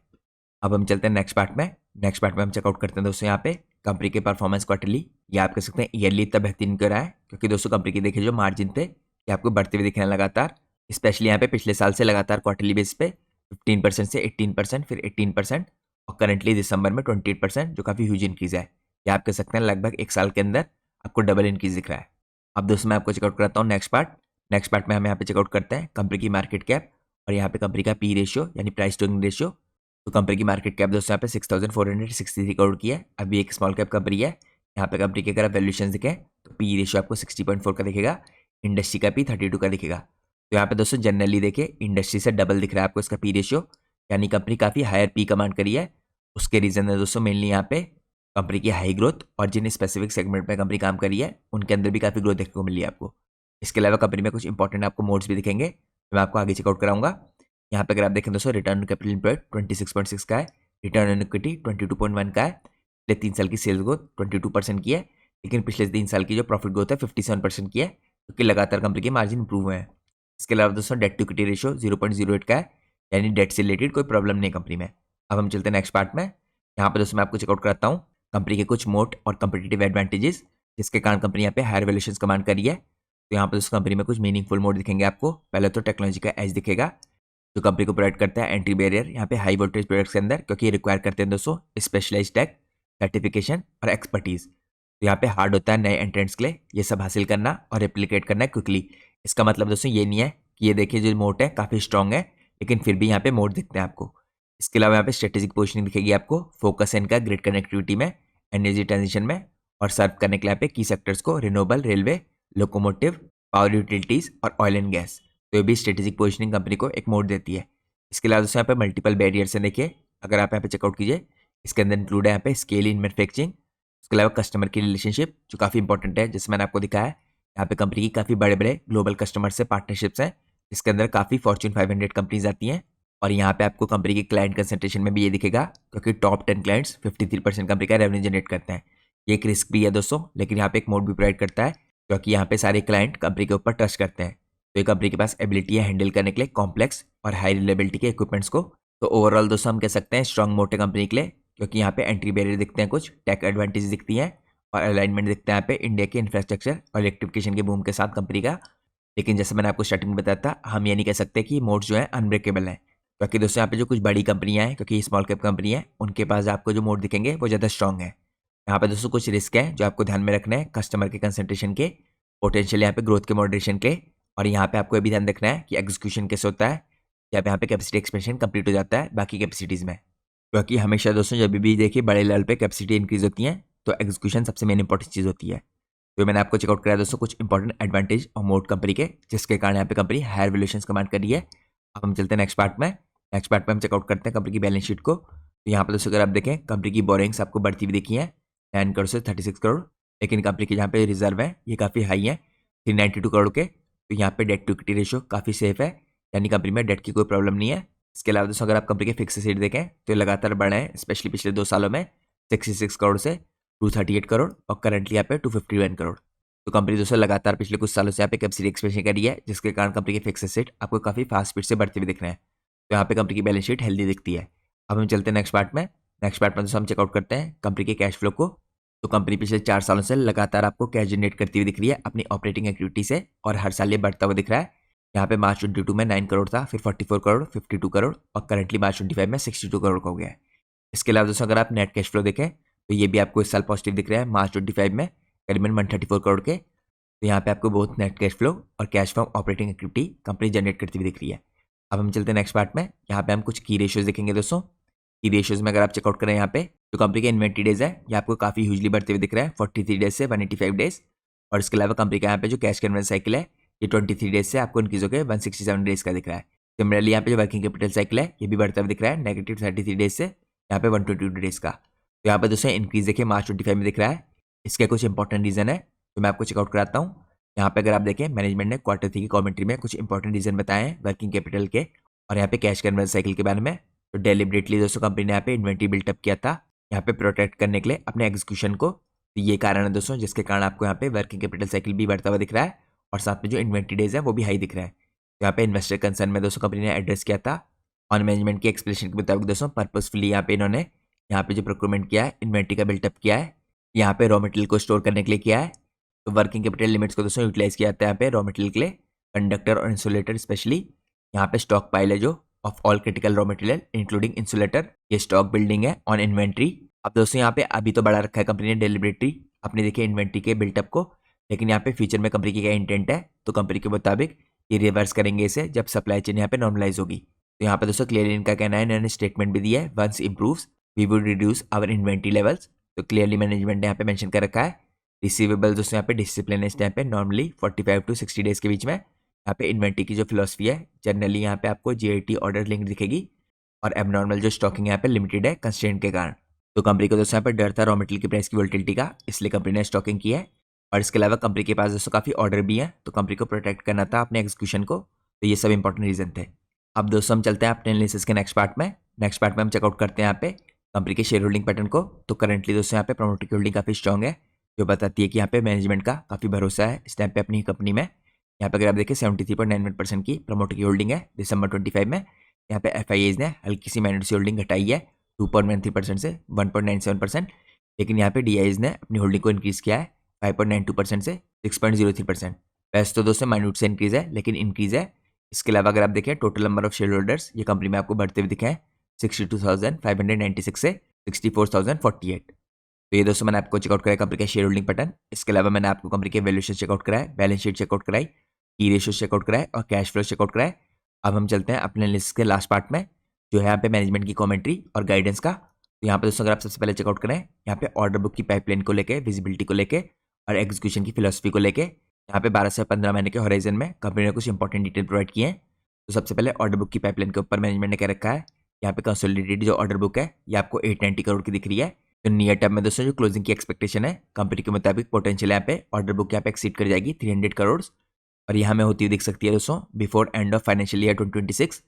अब हम चलते हैं नेक्स्ट पार्ट में। नेक्स्ट पार्ट में हम चेकआउट करते हैं दोस्तों यहाँ पे कंपनी के परफॉर्मेंस क्वार्टरली, या आप कह सकते हैं ईयरली इतना बेहतरीन कर रहा है, क्योंकि दोस्तों कंपनी के देखिए जो मार्जिन थे ये आपको बढ़ते हुए दिख रहे हैं लगातार, स्पेशली यहाँ पे पिछले साल से लगातार क्वार्टरली बेस पे 15% से 18%, फिर 18% और करंटली दिसंबर में 28%, जो काफ़ी ह्यूज इंक्रीज है। या आप कह सकते हैं लगभग एक साल के अंदर आपको डबल इंक्रीज दिख रहा है। अब दोस्तों मैं आपको चेकआउट कराता हूँ नेक्स्ट पार्ट। नेक्स्ट पार्ट में हम यहाँ पे चेकआउट करते हैं कंपनी की मार्केट कैप और यहाँ पे कंपनी का P रेशियो यानी प्राइस टू अर्निंग रेशियो। तो कंपनी की मार्केट कैप दोस्तों यहाँ पे 6,463 करोड़ की है, अभी एक स्मॉल कैप कंपनी है। यहाँ पे कंपनी के अगर आप वैल्यूएशन दिखें तो पी रेशियो आपको 60.4 का दिखेगा, इंडस्ट्री का पी 32 का दिखेगा। तो यहाँ पे दोस्तों जनरली देखिए इंडस्ट्री से डबल दिख रहा है आपको इसका पी रेशियो, यानी कंपनी काफ़ी हायर पी कमांड करी है। उसके रीज़न है दोस्तों मेनली यहाँ पे कंपनी की हाई ग्रोथ और जिन स्पेसिफिक सेगमेंट में कंपनी काम करी है उनके अंदर भी काफ़ी ग्रोथ देखने को मिली है आपको। इसके अलावा कंपनी में कुछ इंपॉर्टेंट आपको मोड्स भी दिखेंगे, मैं आपको आगे चेकआउट कराऊंगा। यहाँ पे अगर आप देखें दोस्तों रिटर्न ऑन कैपिटल एम्प्लॉयड 26.6 का है, रिटर्न ऑन इक्विटी 22.1 का है। पिछले 3 साल की सेल्स ग्रोथ 22% की है, लेकिन पिछले 3 साल की जो प्रॉफिट ग्रोथ है 57% की है, क्योंकि लगातार कंपनी के मार्जिन इंप्रूव हुए हैं। इसके अलावा दोस्तों डेट टू इक्विटी रेशियो 0.08 का है, यानी डेट से रिलेटेड कोई प्रॉब्लम नहीं कंपनी में। अब हम चलते हैं नेक्स्ट पार्ट में। यहाँ पर दोस्तों मैं आपको चेकआउट कराता हूँ कंपनी के कुछ मोट और कंपिटिटिव एडवांटेजेस, जिसके कारण कंपनी यहाँ पे हायर वैल्यूएशन कमांड करी है। तो यहाँ पर दोस्तों कंपनी में कुछ मीनिंगफुल मोड दिखेंगे आपको। पहले तो टेक्नोलॉजी का एज दिखेगा, जो कंपनी को प्रोवाइड करता है एंट्री बैरियर यहाँ पे हाई वोल्टेज प्रोडक्ट्स के अंदर, क्योंकि ये रिक्वायर करते हैं दोस्तों स्पेशलाइज्ड टेक, सर्टिफिकेशन और एक्सपर्टीज। तो यहाँ पे हार्ड होता है नए एंट्रेंट्स के लिए ये सब हासिल करना और रेप्लिकेट करना है क्विकली। इसका मतलब दोस्तों ये नहीं है कि ये देखिए जो मोट है काफ़ी स्ट्रॉन्ग है, लेकिन फिर भी यहाँ पे मोड दिखते हैं आपको। इसके अलावा यहाँ पे स्ट्रेटेजिक पोजिशनिंग दिखेगी आपको, फोकस है इनका ग्रिड कनेक्टिविटी में, एनर्जी ट्रांजिशन में, और सर्व करने के लिए यहाँ पे की सेक्टर्स को renewable, railway, locomotive, power utilities और ऑयल एंड गैस। तो ये भी स्ट्रेटेजिक पोजिशनिंग कंपनी को एक मोड देती है। इसके अलावा दोस्तों यहाँ पे मल्टीपल बैरियर्स हैं, देखिए अगर आप यहाँ पे चेकआउट कीजिए, इसके अंदर इंक्लूड है यहाँ पे स्केल इन मैन्युफैक्चरिंग। उसके अलावा कस्टमर की रिलेशनशिप जो काफ़ी इंपॉर्टेंट है, जैसे मैंने आपको दिखाया है यहाँ पे कंपनी की काफ़ी बड़े बड़े ग्लोबल कस्टमर से पार्टनरशिप्स हैं, जिसके अंदर काफ़ी फॉर्च्यून 500 कंपनीज आती हैं। और यहाँ पे आपको कंपनी की क्लाइंट कंसंट्रेशन में भी ये दिखेगा, क्योंकि टॉप 10 क्लाइंट्स 53% कंपनी का रेवेन्यू जनरेट करते हैं। ये एक रिस्क भी है दोस्तों, लेकिन यहाँ पे एक मोड भी प्रोवाइड करता है, क्योंकि यहाँ पे सारे क्लाइंट कंपनी के ऊपर ट्रस्ट करते हैं। तो ये कंपनी के पास एबिलिटी है हैंडल करने के लिए कॉम्प्लेक्स और हाई रिलेबिलिटी के इक्विपमेंट्स को। तो ओवरऑल दोस्तों हम कह सकते हैं स्ट्रॉन्ग मोटे कंपनी के लिए, क्योंकि यहाँ पे एंट्री बैरियर दिखते हैं, कुछ टेक एडवांटेज दिखती हैं और अलाइनमेंट दिखता है यहाँ पे इंडिया के इंफ्रास्ट्रक्चर और इलेक्ट्रिफिकेशन के बूम के साथ कंपनी का। लेकिन जैसे मैंने आपको स्टार्टिंग में बताया था, हम ये नहीं कह सकते कि मोड्स जो है अनब्रेकेबल है, क्योंकि दोस्तों यहाँ पे जो कुछ बड़ी कंपनियां हैं, क्योंकि स्मॉल कैप कंपनी है, उनके पास आपको जो मोड दिखेंगे वो ज़्यादा स्ट्रॉन्ग है। यहाँ पे दोस्तों कुछ रिस्क है जो आपको ध्यान में रखना है, कस्टमर के कंसंट्रेशन के, पोटेंशियल यहाँ पे ग्रोथ के मॉडरेशन के, और यहाँ पे आपको ये भी ध्यान रखना है कि एग्जीक्यूशन कैसे होता है, या यहाँ पे कैपेसिटी एक्सपेंशन कंप्लीट हो जाता है बाकी कैपेसिटीज़ में। क्योंकि हमेशा दोस्तों जब भी देखिए बड़े लेवल पे कैपेसिटी इंक्रीज होती है, तो एग्जीक्यूशन सबसे मेन इंपॉर्टेंट चीज़ होती है। तो मैंने आपको चेकआउट कराया दोस्तों कुछ इंपॉर्टेंट एडवांटेज और मोड कंपनी के, जिसके कारण यहाँ पे कंपनी हायर वैल्यूएशंस कमांड कर रही है। अब हम चलते हैं नेक्स्ट पार्ट में। नेक्स्ट पार्ट में हम चेकआउट करते हैं कंपनी की बैलेंस शीट को। तो यहाँ पर दोस्तों अगर आप देखें कंपनी की बोरिंग्स आपको बढ़ती हुई दिखी है 9 करोड़ से 36 करोड़, लेकिन कंपनी के जहाँ पे रिजर्व है ये काफ़ी हाई है 392 करोड़ के। तो यहाँ पे डेट टू इक्विटी रेशियो काफ़ी सेफ है, यानी कंपनी में डेट की कोई प्रॉब्लम नहीं है। इसके अलावा दोस्तों अगर आप कंपनी के फिक्स एसेट देखें तो ये लगातार बढ़े हैं, स्पेशली पिछले 2 सालों में 66 करोड़ से 238 करोड़ और करंटली यहाँ पे 251 करोड़। तो कंपनी दोस्तों लगातार पिछले कुछ सालों से यहाँ पे कैपेसिटी एक्सपेंशन करी है, जिसके कारण कंपनी के फिक्स एसेट आपको काफ़ी फास्ट स्पीड से बढ़ते हुए दिख रहे हैं। तो यहाँ पे कंपनी की बैलेंस शीट हेल्दी दिखती है। अब हम चलते हैं नेक्स्ट पार्ट में। नेक्स्ट पार्ट में दोस्तों हम चेकआउट करते हैं कंपनी के कैश फ्लो को। तो कंपनी पिछले 4 सालों से लगातार आपको कैश जनरेट करती हुई दिख रही है अपनी ऑपरेटिंग एक्टिविटी से, और हर साल ये बढ़ता हुआ दिख रहा है। यहाँ पे मार्च 22 में 9 करोड़ था, फिर 44 करोड़, 52 करोड़ और करंटली मार्च 25 में 62 करोड़ का हो गया है। इसके अलावा दोस्तों अगर आप नेट कैश फ्लो देखें तो ये भी आपको इस साल पॉजिटिव दिख रहा है, मार्च 25 में करीबन 134 करोड़ के। तो यहाँ पे आपको बहुत नेट कैश फ्लो और cash from operating activity company generate करती हुई दिख रही है। अब हम चलते हैं नेक्स्ट पार्ट में। यहाँ पे हम कुछ की रेशियोज देखेंगे दोस्तों। की रेशियोज में अगर आप चेकआउट करें यहाँ पे जो कंपनी के इन्वेंट्री डेज है ये आपको काफ़ी ह्यूजली बढ़ते हुए दिख रहा है 43 डेज से 185 डेज। और इसके अलावा कंपनी का यहाँ पे जो कैश कन्वर्जन साइकिल है ये 23 डेज से आपको इंक्रीज होकर 167 डेज का दिख रहा है। सिमिलरली यहाँ पे जो वर्किंग कैपिटल साइकिल है ये भी बढ़ता हुआ दिख रहा है -33 डेज से यहाँ पे 122 डेज का। तो यहाँ पे दोस्तों इंक्रीज देखिए मार्च 25 में दिख रहा है। इसके कुछ इंपॉर्टेंट रीजन है तो मैं आपको चेकआउट कराता हूँ। यहाँ पे अगर आप देखें मैनेजमेंट ने क्वार्टर 3 की कमेंट्री में कुछ इंपॉर्टेंट रीजन बताए हैं वर्किंग कैपिटल के और यहाँ पे कैश कन्वर्जन साइकिल के बारे में। तो डेलिबरेटली दोस्तों कंपनी ने यहाँ पे इन्वेंट्री बिल्टअप किया था यहाँ पे प्रोटेक्ट करने के लिए अपने एग्जीक्यूशन को। तो ये कारण है दोस्तों जिसके कारण आपको यहाँ पे वर्किंग कैपिटल साइकिल भी बढ़ता हुआ दिख रहा है और साथ में जो इन्वेंट्री डेज है वो भी हाई दिख रहा है। तो यहाँ पे इन्वेस्टर कंसर्न में दोस्तों कंपनी ने एड्रेस किया था ऑन मैनेजमेंट की एक्सप्लेनेशन के मुताबिक दोस्तों पर्पसफुली यहाँ पे इन्होंने यहाँ पे जो प्रोक्योरमेंट किया है इन्वेंट्री का बिल्टअप किया है, यहाँ पे रॉ मटेरियल को स्टोर करने के लिए किया है। तो वर्किंग कैपिटल लिमिट्स को दोस्तों यूटिलाइज किया जाता है यहाँ पे रॉ मटेरियल के लिए, कंडक्टर और इंसुलेटर स्पेशली। यहाँ पे स्टॉक पाइल है जो of all critical raw material including insulator, ये स्टॉक बिल्डिंग है ऑन इन्वेंट्री। अब दोस्तों यहाँ पे अभी तो बढ़ा रखा है कंपनी ने डेलिबरेटली अपने देखिए इन्वेंट्री के बिल्टअप को, लेकिन यहाँ पे फ्यूचर में कंपनी की क्या इंटेंट है तो कंपनी के मुताबिक ये रिवर्स करेंगे इसे जब सप्लाई चेन यहाँ पे नॉर्मलाइज होगी। तो यहाँ पे दोस्तों क्लियरली इनका कहना है, इन्होंने स्टेटमेंट भी दिया है once improves we would reduce our inventory levels. तो क्लियरली मैनेजमेंट ने यहाँ पे मेंशन कर रखा है रिसीवेबल दोस्तों यहाँ पे डिसिप्लिन है इस टाइम पे नॉर्मली 45 to 60 डेज के बीच में। यहाँ पे इन्वेंट्री की जो फिलोसफी है जनरली यहाँ पे आपको JIT ऑर्डर लिंक दिखेगी और एबनॉर्मल जो स्टॉकिंग यहाँ पे लिमिटेड है कंस्ट्रेंट के कारण। तो कंपनी को दोस्तों यहाँ पे डर था रॉ मटेरियल की प्राइस की वोलेटिलिटी का, इसलिए कंपनी ने स्टॉकिंग की है। और इसके अलावा कंपनी के पास दोस्तों काफ़ी ऑर्डर भी है, तो कंपनी को प्रोटेक्ट करना था अपने एग्जीक्यूशन को। तो ये सब इंपॉर्टेंट रीजन थे। अब दोस्तों हम चलते हैं अपने एनालिसिस के नेक्स्ट पार्ट में। नेक्स्ट पार्ट में हम चेकआउट करते हैं यहाँ पे कंपनी के शेयर होल्डिंग पैटर्न को। तो करंटली दोस्तों यहाँ पे प्रमोटर की होल्डिंग काफ़ी स्ट्रॉग है, जो बताती है कि यहाँ पे मैनेजमेंट का काफ़ी भरोसा है इस टाइम पे अपनी कंपनी में। यहाँ पे अगर आप देखें 73.91% की प्रमोटर की होल्डिंग है दिसंबर 25 में। यहाँ पे FIAs ने हल्की सी माइनॉरिटी होल्डिंग घटाई है 2.13% से 1.97%, लेकिन यहाँ पे DIs ने अपनी होल्डिंग को इंक्रीज किया है 5.92% से 6.03%। वैसे तो दोस्तों माइन्यूट से इंक्रीज है, लेकिन इंक्रीज है। इसके अलावा अगर आप देखें total number of share holders ये कंपनी में आपको बढ़ते हुए दिखे हैं 62,596 से 64,048। तो ये दोस्तों मैंने आपको चेकआउट कराया कंपनी का शेयर होल्डिंग पैटर्न। इसके अलावा मैंने आपको कंपनी के वैल्यूएशन चेकआउट कराया, बैलेंस शीट चेकआउट कराई, की रेशियो चेकआउट कराए और कैश फ्लो चेकआउट कराए। अब हम चलते हैं अपने लिस्ट के लास्ट पार्ट में, जो है यहाँ पे मैनेजमेंट की कमेंट्री और गाइडेंस का। तो यहाँ पे दोस्तों अगर आप सबसे पहले चेकआउट करें यहाँ पे ऑर्डर बुक की पाइपलाइन को लेके, विजिबिलिटी को लेके और एग्जीक्यूशन की फिलोसफी को लेके, यहाँ पे 12 से 15 महीने के हॉराइजन में कंपनी ने कुछ इंपॉर्टेंट डिटेल प्रोवाइड किए हैं। तो सबसे पहले ऑर्डर बुक की पाइपलाइन के ऊपर मैनेजमेंट ने क्या रखा है, यहाँ पे कंसोलिडेटेड जो ऑर्डर बुक है ये आपको 890 करोड़ की दिख रही है। तो नियर टर्म में दोस्तों जो क्लोजिंग की एक्सपेक्टेशन है कंपनी के मुताबिक पोटेंशियल यहाँ पे ऑर्डर बुक यहाँ पे एक्सीड कर जाएगी 300 करोड़, और यहाँ में होती हुई दिख सकती है दोस्तों before end of financial year 2026।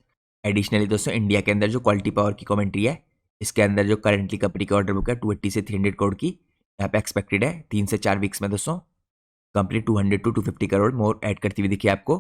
Additionally दोस्तों इंडिया के अंदर जो क्वालिटी पावर की कमेंट्री है, इसके अंदर जो करंटली कंपनी की ऑर्डर बुक है 280 से 300 करोड़ की यहाँ पे एक्सपेक्टेड है 3 से 4 वीक्स में दोस्तों company 200 to 250 crore more add करती हुई दिखी आपको।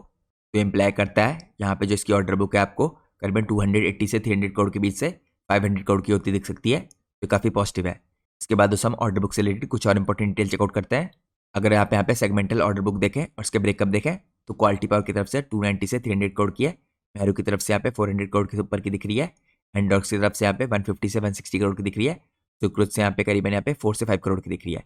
तो इम्प्लाई करता है यहाँ पे जो इसकी ऑर्डर बुक है आपको करीबन 280 से 300 करोड़ के बीच से 500 करोड़ की होती दिख सकती है, जो काफ़ी पॉजिटिव है। इसके बाद दोस्तों हम ऑर्डर बुक से रिलेटेड कुछ और इंपॉर्टेंट डिटेल चेकआउट करते हैं। अगर आप यहाँ पे सेगमेंटल ऑर्डर बुक देखें और उसके ब्रेकअप देखें तो क्वालिटी पावर की तरफ से 290 से 300 करोड़ की है, मेहरू की तरफ से यहाँ पे 400 करोड़ के ऊपर की दिख रही है, एंडॉक्स की तरफ से यहाँ पे 150 से 160 करोड़ की दिख रही है, सुक्रोज से यहाँ पे करीबन यहाँ पे 4 से 5 करोड़ की दिख रही है।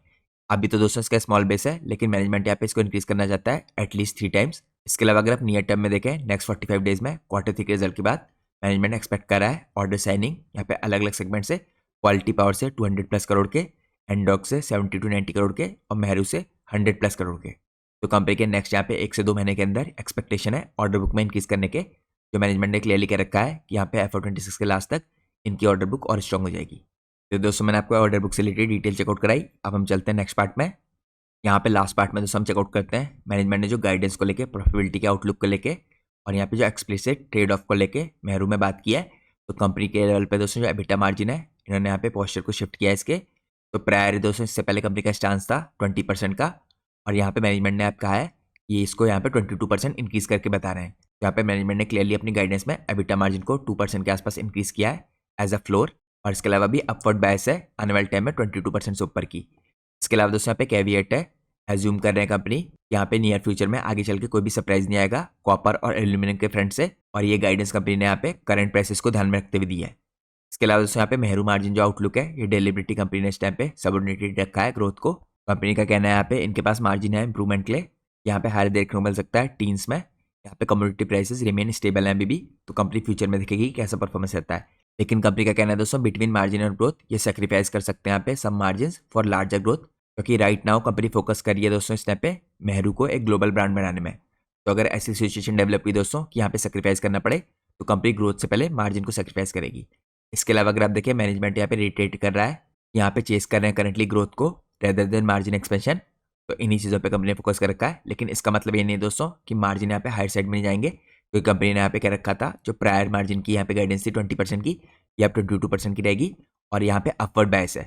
अभी तो दोस्तों इसका स्मॉल बेस है, लेकिन मैनेजमेंट यहाँ पे इसको इंक्रीज करना चाहता है एटलीस्ट 3 टाइम्स। इसके अलावा अगर आप नियर टर्म में देखें नेक्स्ट 45 डेज में Q3 के रिजल्ट के बाद मैनेजमेंट एक्सपेक्ट कर रहा है ऑर्डर साइनिंग यहाँ पे अलग अलग सेगमेंट से, क्वालिटी पावर से 200+ करोड़ के, एंडॉक्स से 70 to 90 करोड़ के और मेहरू से 100+ करोड़ के। तो कंपनी के नेक्स्ट यहाँ पे 1 से 2 महीने के अंदर एक्सपेक्टेशन है ऑर्डर बुक में इंक्रीज करने के, जो मैनेजमेंट ने क्लियरली कह रखा है कि यहाँ पे FY26 के लास्ट तक इनकी ऑर्डर बुक और स्ट्रॉन्ग हो जाएगी। तो दोस्तों मैंने आपको ऑर्डर बुक से रिलेटेड डिटेल चेकआउट कराई। अब हम चलते हैं नेक्स्ट पार्ट में। यहाँ पे लास्ट पार्ट में दोस्तों हम चेकआउट करते हैं मैनेजमेंट ने जो गाइडेंस को लेके, प्रॉफिटेबिलिटी के आउटलुक को लेके और यहाँ पे जो एक्सप्लिसिट ट्रेड ऑफ को लेके मेहरू में बात की है। तो कंपनी के लेवल पे दोस्तों जो एबिटा मार्जिन है इन्होंने यहाँ पे पोस्चर को शिफ्ट किया है इसके। तो प्रायर दोस्तों इससे पहले कंपनी का स्टांस था 20% का, और यहाँ पे मैनेजमेंट ने आप कहा है कि इसको यहाँ पे 22% इंक्रीज करके बता रहे हैं। तो यहाँ पे मैनेजमेंट ने क्लियरली अपनी गाइडेंस में एबिटा मार्जिन को 2% के आसपास इंक्रीज किया है एज अ फ्लोर, और इसके अलावा भी अपवर्ड बायस है आने वाले टाइम में 22% से ऊपर की। इसके अलावा दोस्तों यहाँ पे कैविएट है, एज्यूम कर रहे हैं कंपनी यहाँ पे नियर फ्यूचर में आगे चल के कोई भी सरप्राइज नहीं आएगा कॉपर और एल्यूमिनियम के फ्रंट से, और ये गाइडेंस कंपनी ने यहाँ पे करंट प्राइसेस को ध्यान में रखते हुए दी है। इसके अलावा दोस्तों यहाँ पे मेहरू मार्जिन जो आउटलुक है ये डेलिबरेटली कंपनी ने इस टाइम पे सबऑर्डिनेटेड रखा है ग्रोथ को। कंपनी का कहना है यहाँ पे इनके पास मार्जिन है इंप्रूवमेंट के लिए, यहाँ पे हायर देखने को मिल सकता है टीन्स में। यहाँ पे कमोडिटी प्राइसेस रिमेन स्टेबल है अभी भी, तो कंपनी फ्यूचर में दिखेगी कैसा परफॉर्मेंस रहता है। लेकिन कंपनी का कहना है दोस्तों बिटवीन मार्जिन और ग्रोथ ये सेक्रीफाइस कर सकते हैं यहाँ पे सम मार्जिन फॉर लार्जर ग्रोथ, क्योंकि राइट नाउ कंपनी फोकस कर रही है दोस्तों इस टाइम पे मेहरू को एक ग्लोबल ब्रांड बनाने में। तो अगर ऐसी सिचुएशन डेवलप हुई दोस्तों कि यहाँ पे सेक्रीफाइस करना पड़े तो कंपनी ग्रोथ से पहले मार्जिन को सेक्रीफाइस करेगी। इसके अलावा अगर आप देखिए मैनेजमेंट यहाँ पे रिटेट कर रहा है, यहाँ पे चेस कर रहे हैं करंटली ग्रोथ को रेदर देन मार्जिन एक्सपेंशन। तो इन्हीं चीज़ों पे कंपनी ने फोकस कर रखा है, लेकिन इसका मतलब ये नहीं दोस्तों कि मार्जिन यहाँ पे हायर साइड में नहीं जाएंगे, क्योंकि कंपनी ने यहाँ पे कह रखा था जो प्रायर मार्जिन की यहाँ पे गाइडेंस थी 20% की, ये अब 22% की रहेगी और यहाँ पे अपवर्ड बायस है।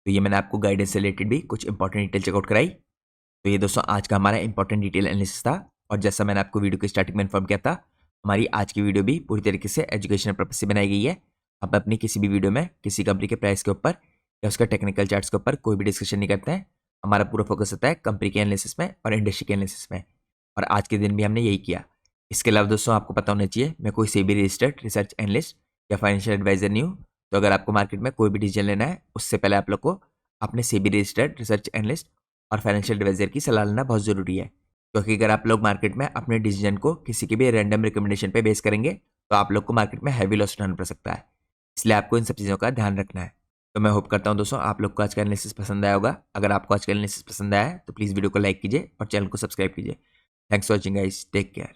तो ये मैंने आपको गाइडेंस से रिलेटेड भी कुछ इंपॉर्टेंट डिटेल चेकआउट कराई। तो ये दोस्तों आज का हमारा इंपॉर्टेंट डिटेल एनालिसिस था, और जैसा मैंने आपको वीडियो की स्टार्टिंग में इन्फॉर्म किया था हमारी आज की वीडियो भी पूरी तरीके से एजुकेशनल पर्पज से बनाई गई है। हम अपनी किसी भी वीडियो में किसी कंपनी के प्राइस के ऊपर या उसका टेक्निकल चार्ट्स के ऊपर कोई भी डिस्कशन नहीं करते हैं। हमारा पूरा फोकस होता है कंपनी के एनालिसिस में और इंडस्ट्री के एनालिसिस में, और आज के दिन भी हमने यही किया। इसके अलावा दोस्तों आपको पता होना चाहिए मैं कोई सेबी रजिस्टर्ड रिसर्च एनालिस्ट या फाइनेंशियल एडवाइजर नहीं हूँ। तो अगर आपको मार्केट में कोई भी डिसीजन लेना है उससे पहले आप लोग को अपने सेबी रजिस्टर्ड रिसर्च एनालिस्ट और फाइनेंशियल एडवाइजर की सलाह लेना बहुत ज़रूरी है, क्योंकि अगर आप लोग मार्केट में अपने डिसीजन को किसी के भी रैंडम रिकमेंडेशन पे बेस करेंगे तो आप लोग को मार्केट में हैवी लॉस उठाना पड़ सकता है। इसलिए आपको इन सब चीज़ों का ध्यान रखना है। तो मैं होप करता हूँ दोस्तों आप लोग को आज का एनालिसिस पसंद आया होगा। अगर आपको आज का एनालिसिस पसंद आया है तो प्लीज़ वीडियो को लाइक कीजिए और चैनल को सब्सक्राइब कीजिए। Thanks for watching guys, take care.